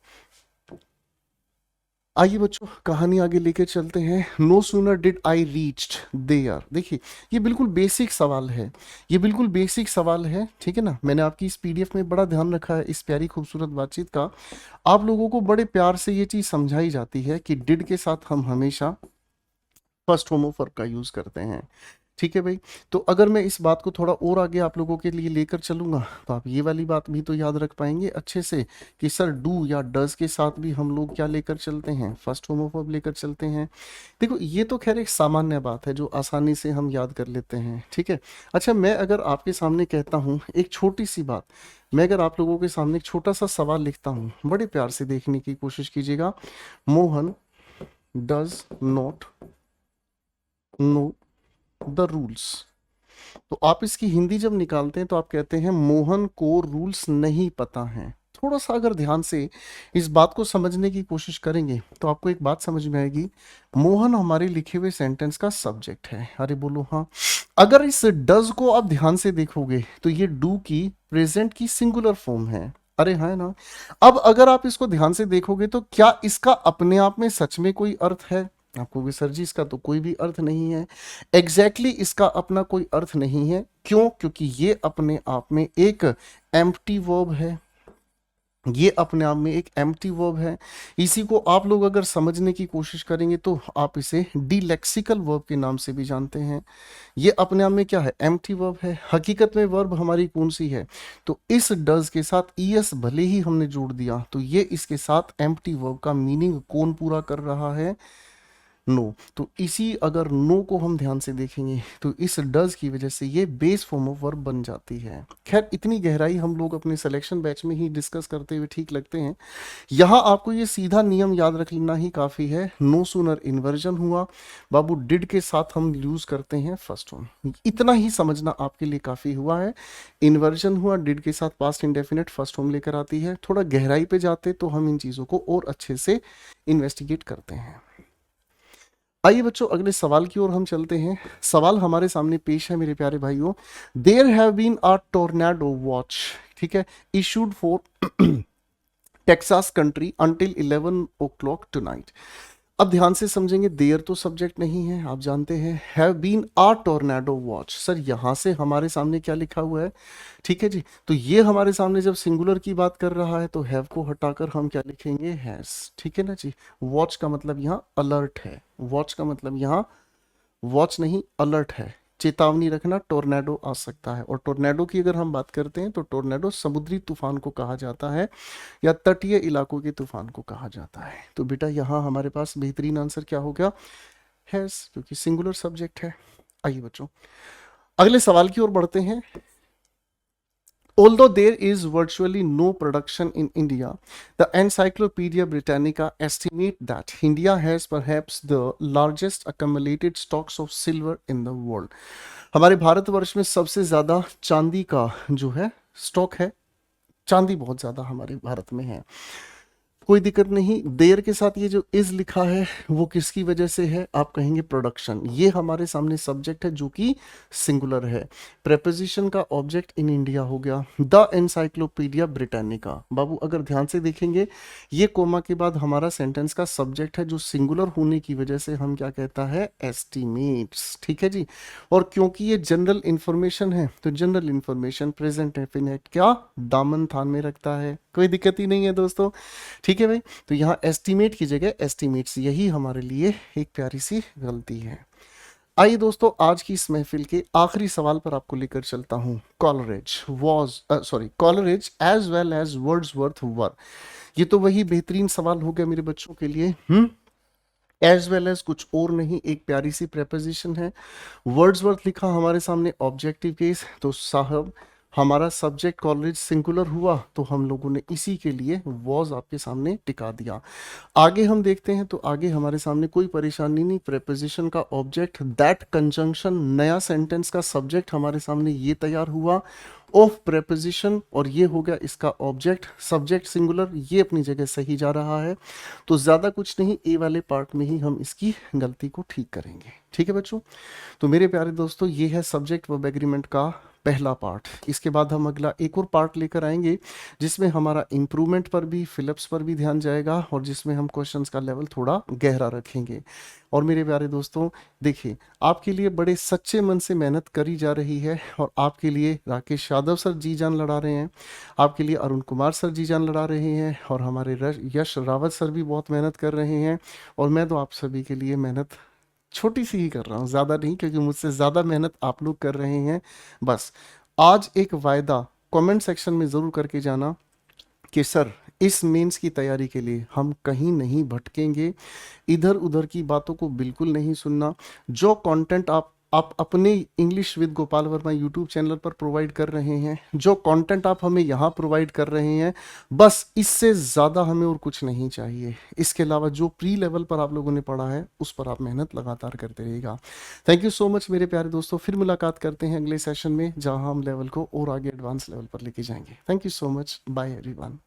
आइए बच्चों कहानी आगे लेके चलते हैं। No sooner did I reached there. देखिए ये बिल्कुल बेसिक सवाल है, ये बिल्कुल बेसिक सवाल है, ठीक है ना। मैंने आपकी इस पीडीएफ में बड़ा ध्यान रखा है इस प्यारी खूबसूरत बातचीत का। आप लोगों को बड़े प्यार से ये चीज समझाई जाती है कि डिड के साथ हम हमेशा फर्स्ट होमो वर्ब का यूज करते हैं। ठीक है भाई। तो अगर मैं इस बात को थोड़ा और आगे आप लोगों के लिए लेकर चलूंगा तो आप ये वाली बात भी तो याद रख पाएंगे अच्छे से कि सर डू या डज के साथ भी हम लोग क्या लेकर चलते हैं, फर्स्ट फॉर्म ऑफ वर्ब लेकर चलते हैं। देखो ये तो खैर एक सामान्य बात है जो आसानी से हम याद कर लेते हैं, ठीक है। अच्छा मैं अगर आपके सामने कहता हूँ एक छोटी सी बात, मैं अगर आप लोगों के सामने एक छोटा सा सवाल लिखता हूँ, बड़े प्यार से देखने की कोशिश कीजिएगा। Mohan does not know the rules. तो आप इसकी हिंदी जब निकालते हैं तो आप कहते हैं मोहन को रूल्स नहीं पता है। थोड़ा सा अगर ध्यान से इस बात को समझने की कोशिश करेंगे तो आपको एक बात समझ में आएगी, मोहन हमारे लिखे हुए सेंटेंस का सब्जेक्ट है। अरे बोलो हाँ। अगर इस डज को आप ध्यान से देखोगे तो ये डू की प्रेजेंट की सिंगुलर फॉर्म है। अरे हाँ ना। अब अगर आप इसको ध्यान से देखोगे तो क्या इसका अपने आप में सच में कोई अर्थ है? आपको भी सर जी इसका तो कोई भी अर्थ नहीं है। इसका अपना कोई अर्थ नहीं है। क्यों? क्योंकि ये अपने आप में एक एम्प्टी वर्ब है। ये अपने आप में एक एम्प्टी वर्ब है। इसी को आप लोग अगर समझने की कोशिश करेंगे तो आप इसे डिलेक्सिकल वर्ब के नाम से भी जानते हैं। ये अपने आप में क्या है? एम्प्टी वर्ब है। हकीकत में वर्ब हमारी कौन सी है? तो इस डज के साथ ईएस भले ही हमने जोड़ दिया तो ये इसके साथ एम्प्टी वर्ब का मीनिंग कौन पूरा कर रहा है? नो। तो इसी अगर नो को हम ध्यान से देखेंगे तो इस डज की वजह से ये बेस फॉर्म ऑफ वर्ब बन जाती है। खैर इतनी गहराई हम लोग अपने सिलेक्शन बैच में ही डिस्कस करते हुए ठीक लगते हैं। यहाँ आपको ये सीधा नियम याद रख लेना ही काफ़ी है। नो सूनर इन्वर्जन हुआ बाबू, डिड के साथ हम यूज करते हैं फर्स्ट फॉर्म। इतना ही समझना आपके लिए काफ़ी हुआ है। इन्वर्जन हुआ, डिड के साथ पास्ट इंडेफिनिट फर्स्ट फॉर्म लेकर आती है। थोड़ा गहराई पे जाते तो हम इन चीज़ों को और अच्छे से इन्वेस्टिगेट करते हैं। आइए बच्चों अगले सवाल की ओर हम चलते हैं। सवाल हमारे सामने पेश है मेरे प्यारे भाइयों। There have been a tornado watch, ठीक है, issued for Texas country until 11 o'clock tonight. अब ध्यान से समझेंगे, देयर तो सब्जेक्ट नहीं है, आप जानते हैं। Have been a tornado watch, sir यहां से हमारे सामने क्या लिखा हुआ है? ठीक है जी, तो ये हमारे सामने जब सिंगुलर की बात कर रहा है तो हैव को हटाकर हम क्या लिखेंगे? हैज। ठीक है ना जी। वॉच का मतलब यहाँ अलर्ट है। वॉच का मतलब यहाँ वॉच नहीं अलर्ट है। चेतावनी रखना, टोर्नेडो आ सकता है। और टोर्नेडो की अगर हम बात करते हैं तो टोर्नेडो समुद्री तूफान को कहा जाता है या तटीय इलाकों के तूफान को कहा जाता है। तो बेटा यहाँ हमारे पास बेहतरीन आंसर क्या हो गया? हैज, क्योंकि सिंगुलर सब्जेक्ट है। आइए बच्चों अगले सवाल की ओर बढ़ते हैं। Although there is virtually no production in India, the Encyclopedia Britannica estimate that India has perhaps the largest accumulated stocks of silver in the world. हमारे भारतवर्ष में सबसे ज़्यादा चांदी का जो है स्टॉक है। चांदी बहुत ज़्यादा हमारे भारत में है। कोई दिक्कत नहीं। देर के साथ ये जो इज लिखा है वो किसकी वजह से है? आप कहेंगे प्रोडक्शन। ये हमारे सामने सब्जेक्ट है जो कि सिंगुलर है। प्रेपोजिशन का ऑब्जेक्ट इन इंडिया हो गया द एनसाइक्लोपीडिया ब्रिटानिका। बाबू अगर ध्यान से देखेंगे ये कोमा के बाद हमारा सेंटेंस का सब्जेक्ट है जो सिंगुलर होने की वजह से हम क्या कहता है? एस्टिमेट्स। ठीक है जी। और क्योंकि ये जनरल इंफॉर्मेशन है तो जनरल इंफॉर्मेशन प्रेजेंट डेफिनेट क्या दामन थान में रखता है। कोई दिक्कत ही नहीं है दोस्तों। ठीक है भाई। तो यहाँ एस्टीमेट की जगह एस्टीमेट्स, यही हमारे लिए एक प्यारी सी गलती है। आइए दोस्तों आज की इस महफिल के आखिरी सवाल पर आपको लेकर चलता हूँ। Coleridge as well as Wordsworth were. ये तो वही बेहतरीन सवाल हो गया मेरे बच्चों के लिए। एज वेल एज कुछ और नहीं, एक प्यारी सी प्रेपोजिशन है। वर्ड्सवर्थ लिखा हमारे सामने ऑब्जेक्टिव केस, तो साहब हमारा सब्जेक्ट कॉलेज सिंगुलर हुआ तो हम लोगों ने इसी के लिए वॉज आपके सामने टिका दिया। आगे हम देखते हैं तो आगे हमारे सामने कोई परेशानी नहीं। प्रेपोजिशन का ऑब्जेक्ट दैट कंजंक्शन, नया सेंटेंस का सब्जेक्ट हमारे सामने ये तैयार हुआ ऑफ प्रेपोजिशन, और ये हो गया इसका ऑब्जेक्ट। सब्जेक्ट सिंगुलर, ये अपनी जगह सही जा रहा है। तो ज़्यादा कुछ नहीं, ए वाले पार्ट में ही हम इसकी गलती को ठीक करेंगे। ठीक है बच्चों। तो मेरे प्यारे दोस्तों ये है सब्जेक्ट वर्ब एग्रीमेंट का पहला पार्ट। इसके बाद हम अगला एक और पार्ट लेकर आएंगे जिसमें हमारा इम्प्रूवमेंट पर भी, फिलिप्स पर भी ध्यान जाएगा और जिसमें हम क्वेश्चंस का लेवल थोड़ा गहरा रखेंगे। और मेरे प्यारे दोस्तों देखिए आपके लिए बड़े सच्चे मन से मेहनत करी जा रही है और आपके लिए राकेश यादव सर जी जान लड़ा रहे हैं, आपके लिए अरुण कुमार सर जी जान लड़ा रहे हैं और हमारे यश रावत सर भी बहुत मेहनत कर रहे हैं। और मैं तो आप सभी के लिए मेहनत छोटी सी ही कर रहा हूँ, ज़्यादा नहीं, क्योंकि मुझसे ज़्यादा मेहनत आप लोग कर रहे हैं। बस आज एक वायदा कमेंट सेक्शन में ज़रूर करके जाना कि सर इस मेंस की तैयारी के लिए हम कहीं नहीं भटकेंगे, इधर उधर की बातों को बिल्कुल नहीं सुनना। जो कंटेंट आप अपने English with Gopal Verma YouTube channel पर प्रोवाइड कर रहे हैं, जो कंटेंट आप हमें यहाँ प्रोवाइड कर रहे हैं, बस इससे ज़्यादा हमें और कुछ नहीं चाहिए। इसके अलावा जो प्री लेवल पर आप लोगों ने पढ़ा है उस पर आप मेहनत लगातार करते रहिएगा। थैंक यू सो मच मेरे प्यारे दोस्तों, फिर मुलाकात करते हैं अगले सेशन में, जहाँ हम लेवल को और आगे एडवांस लेवल पर लेके जाएंगे। Thank you so much, bye everyone.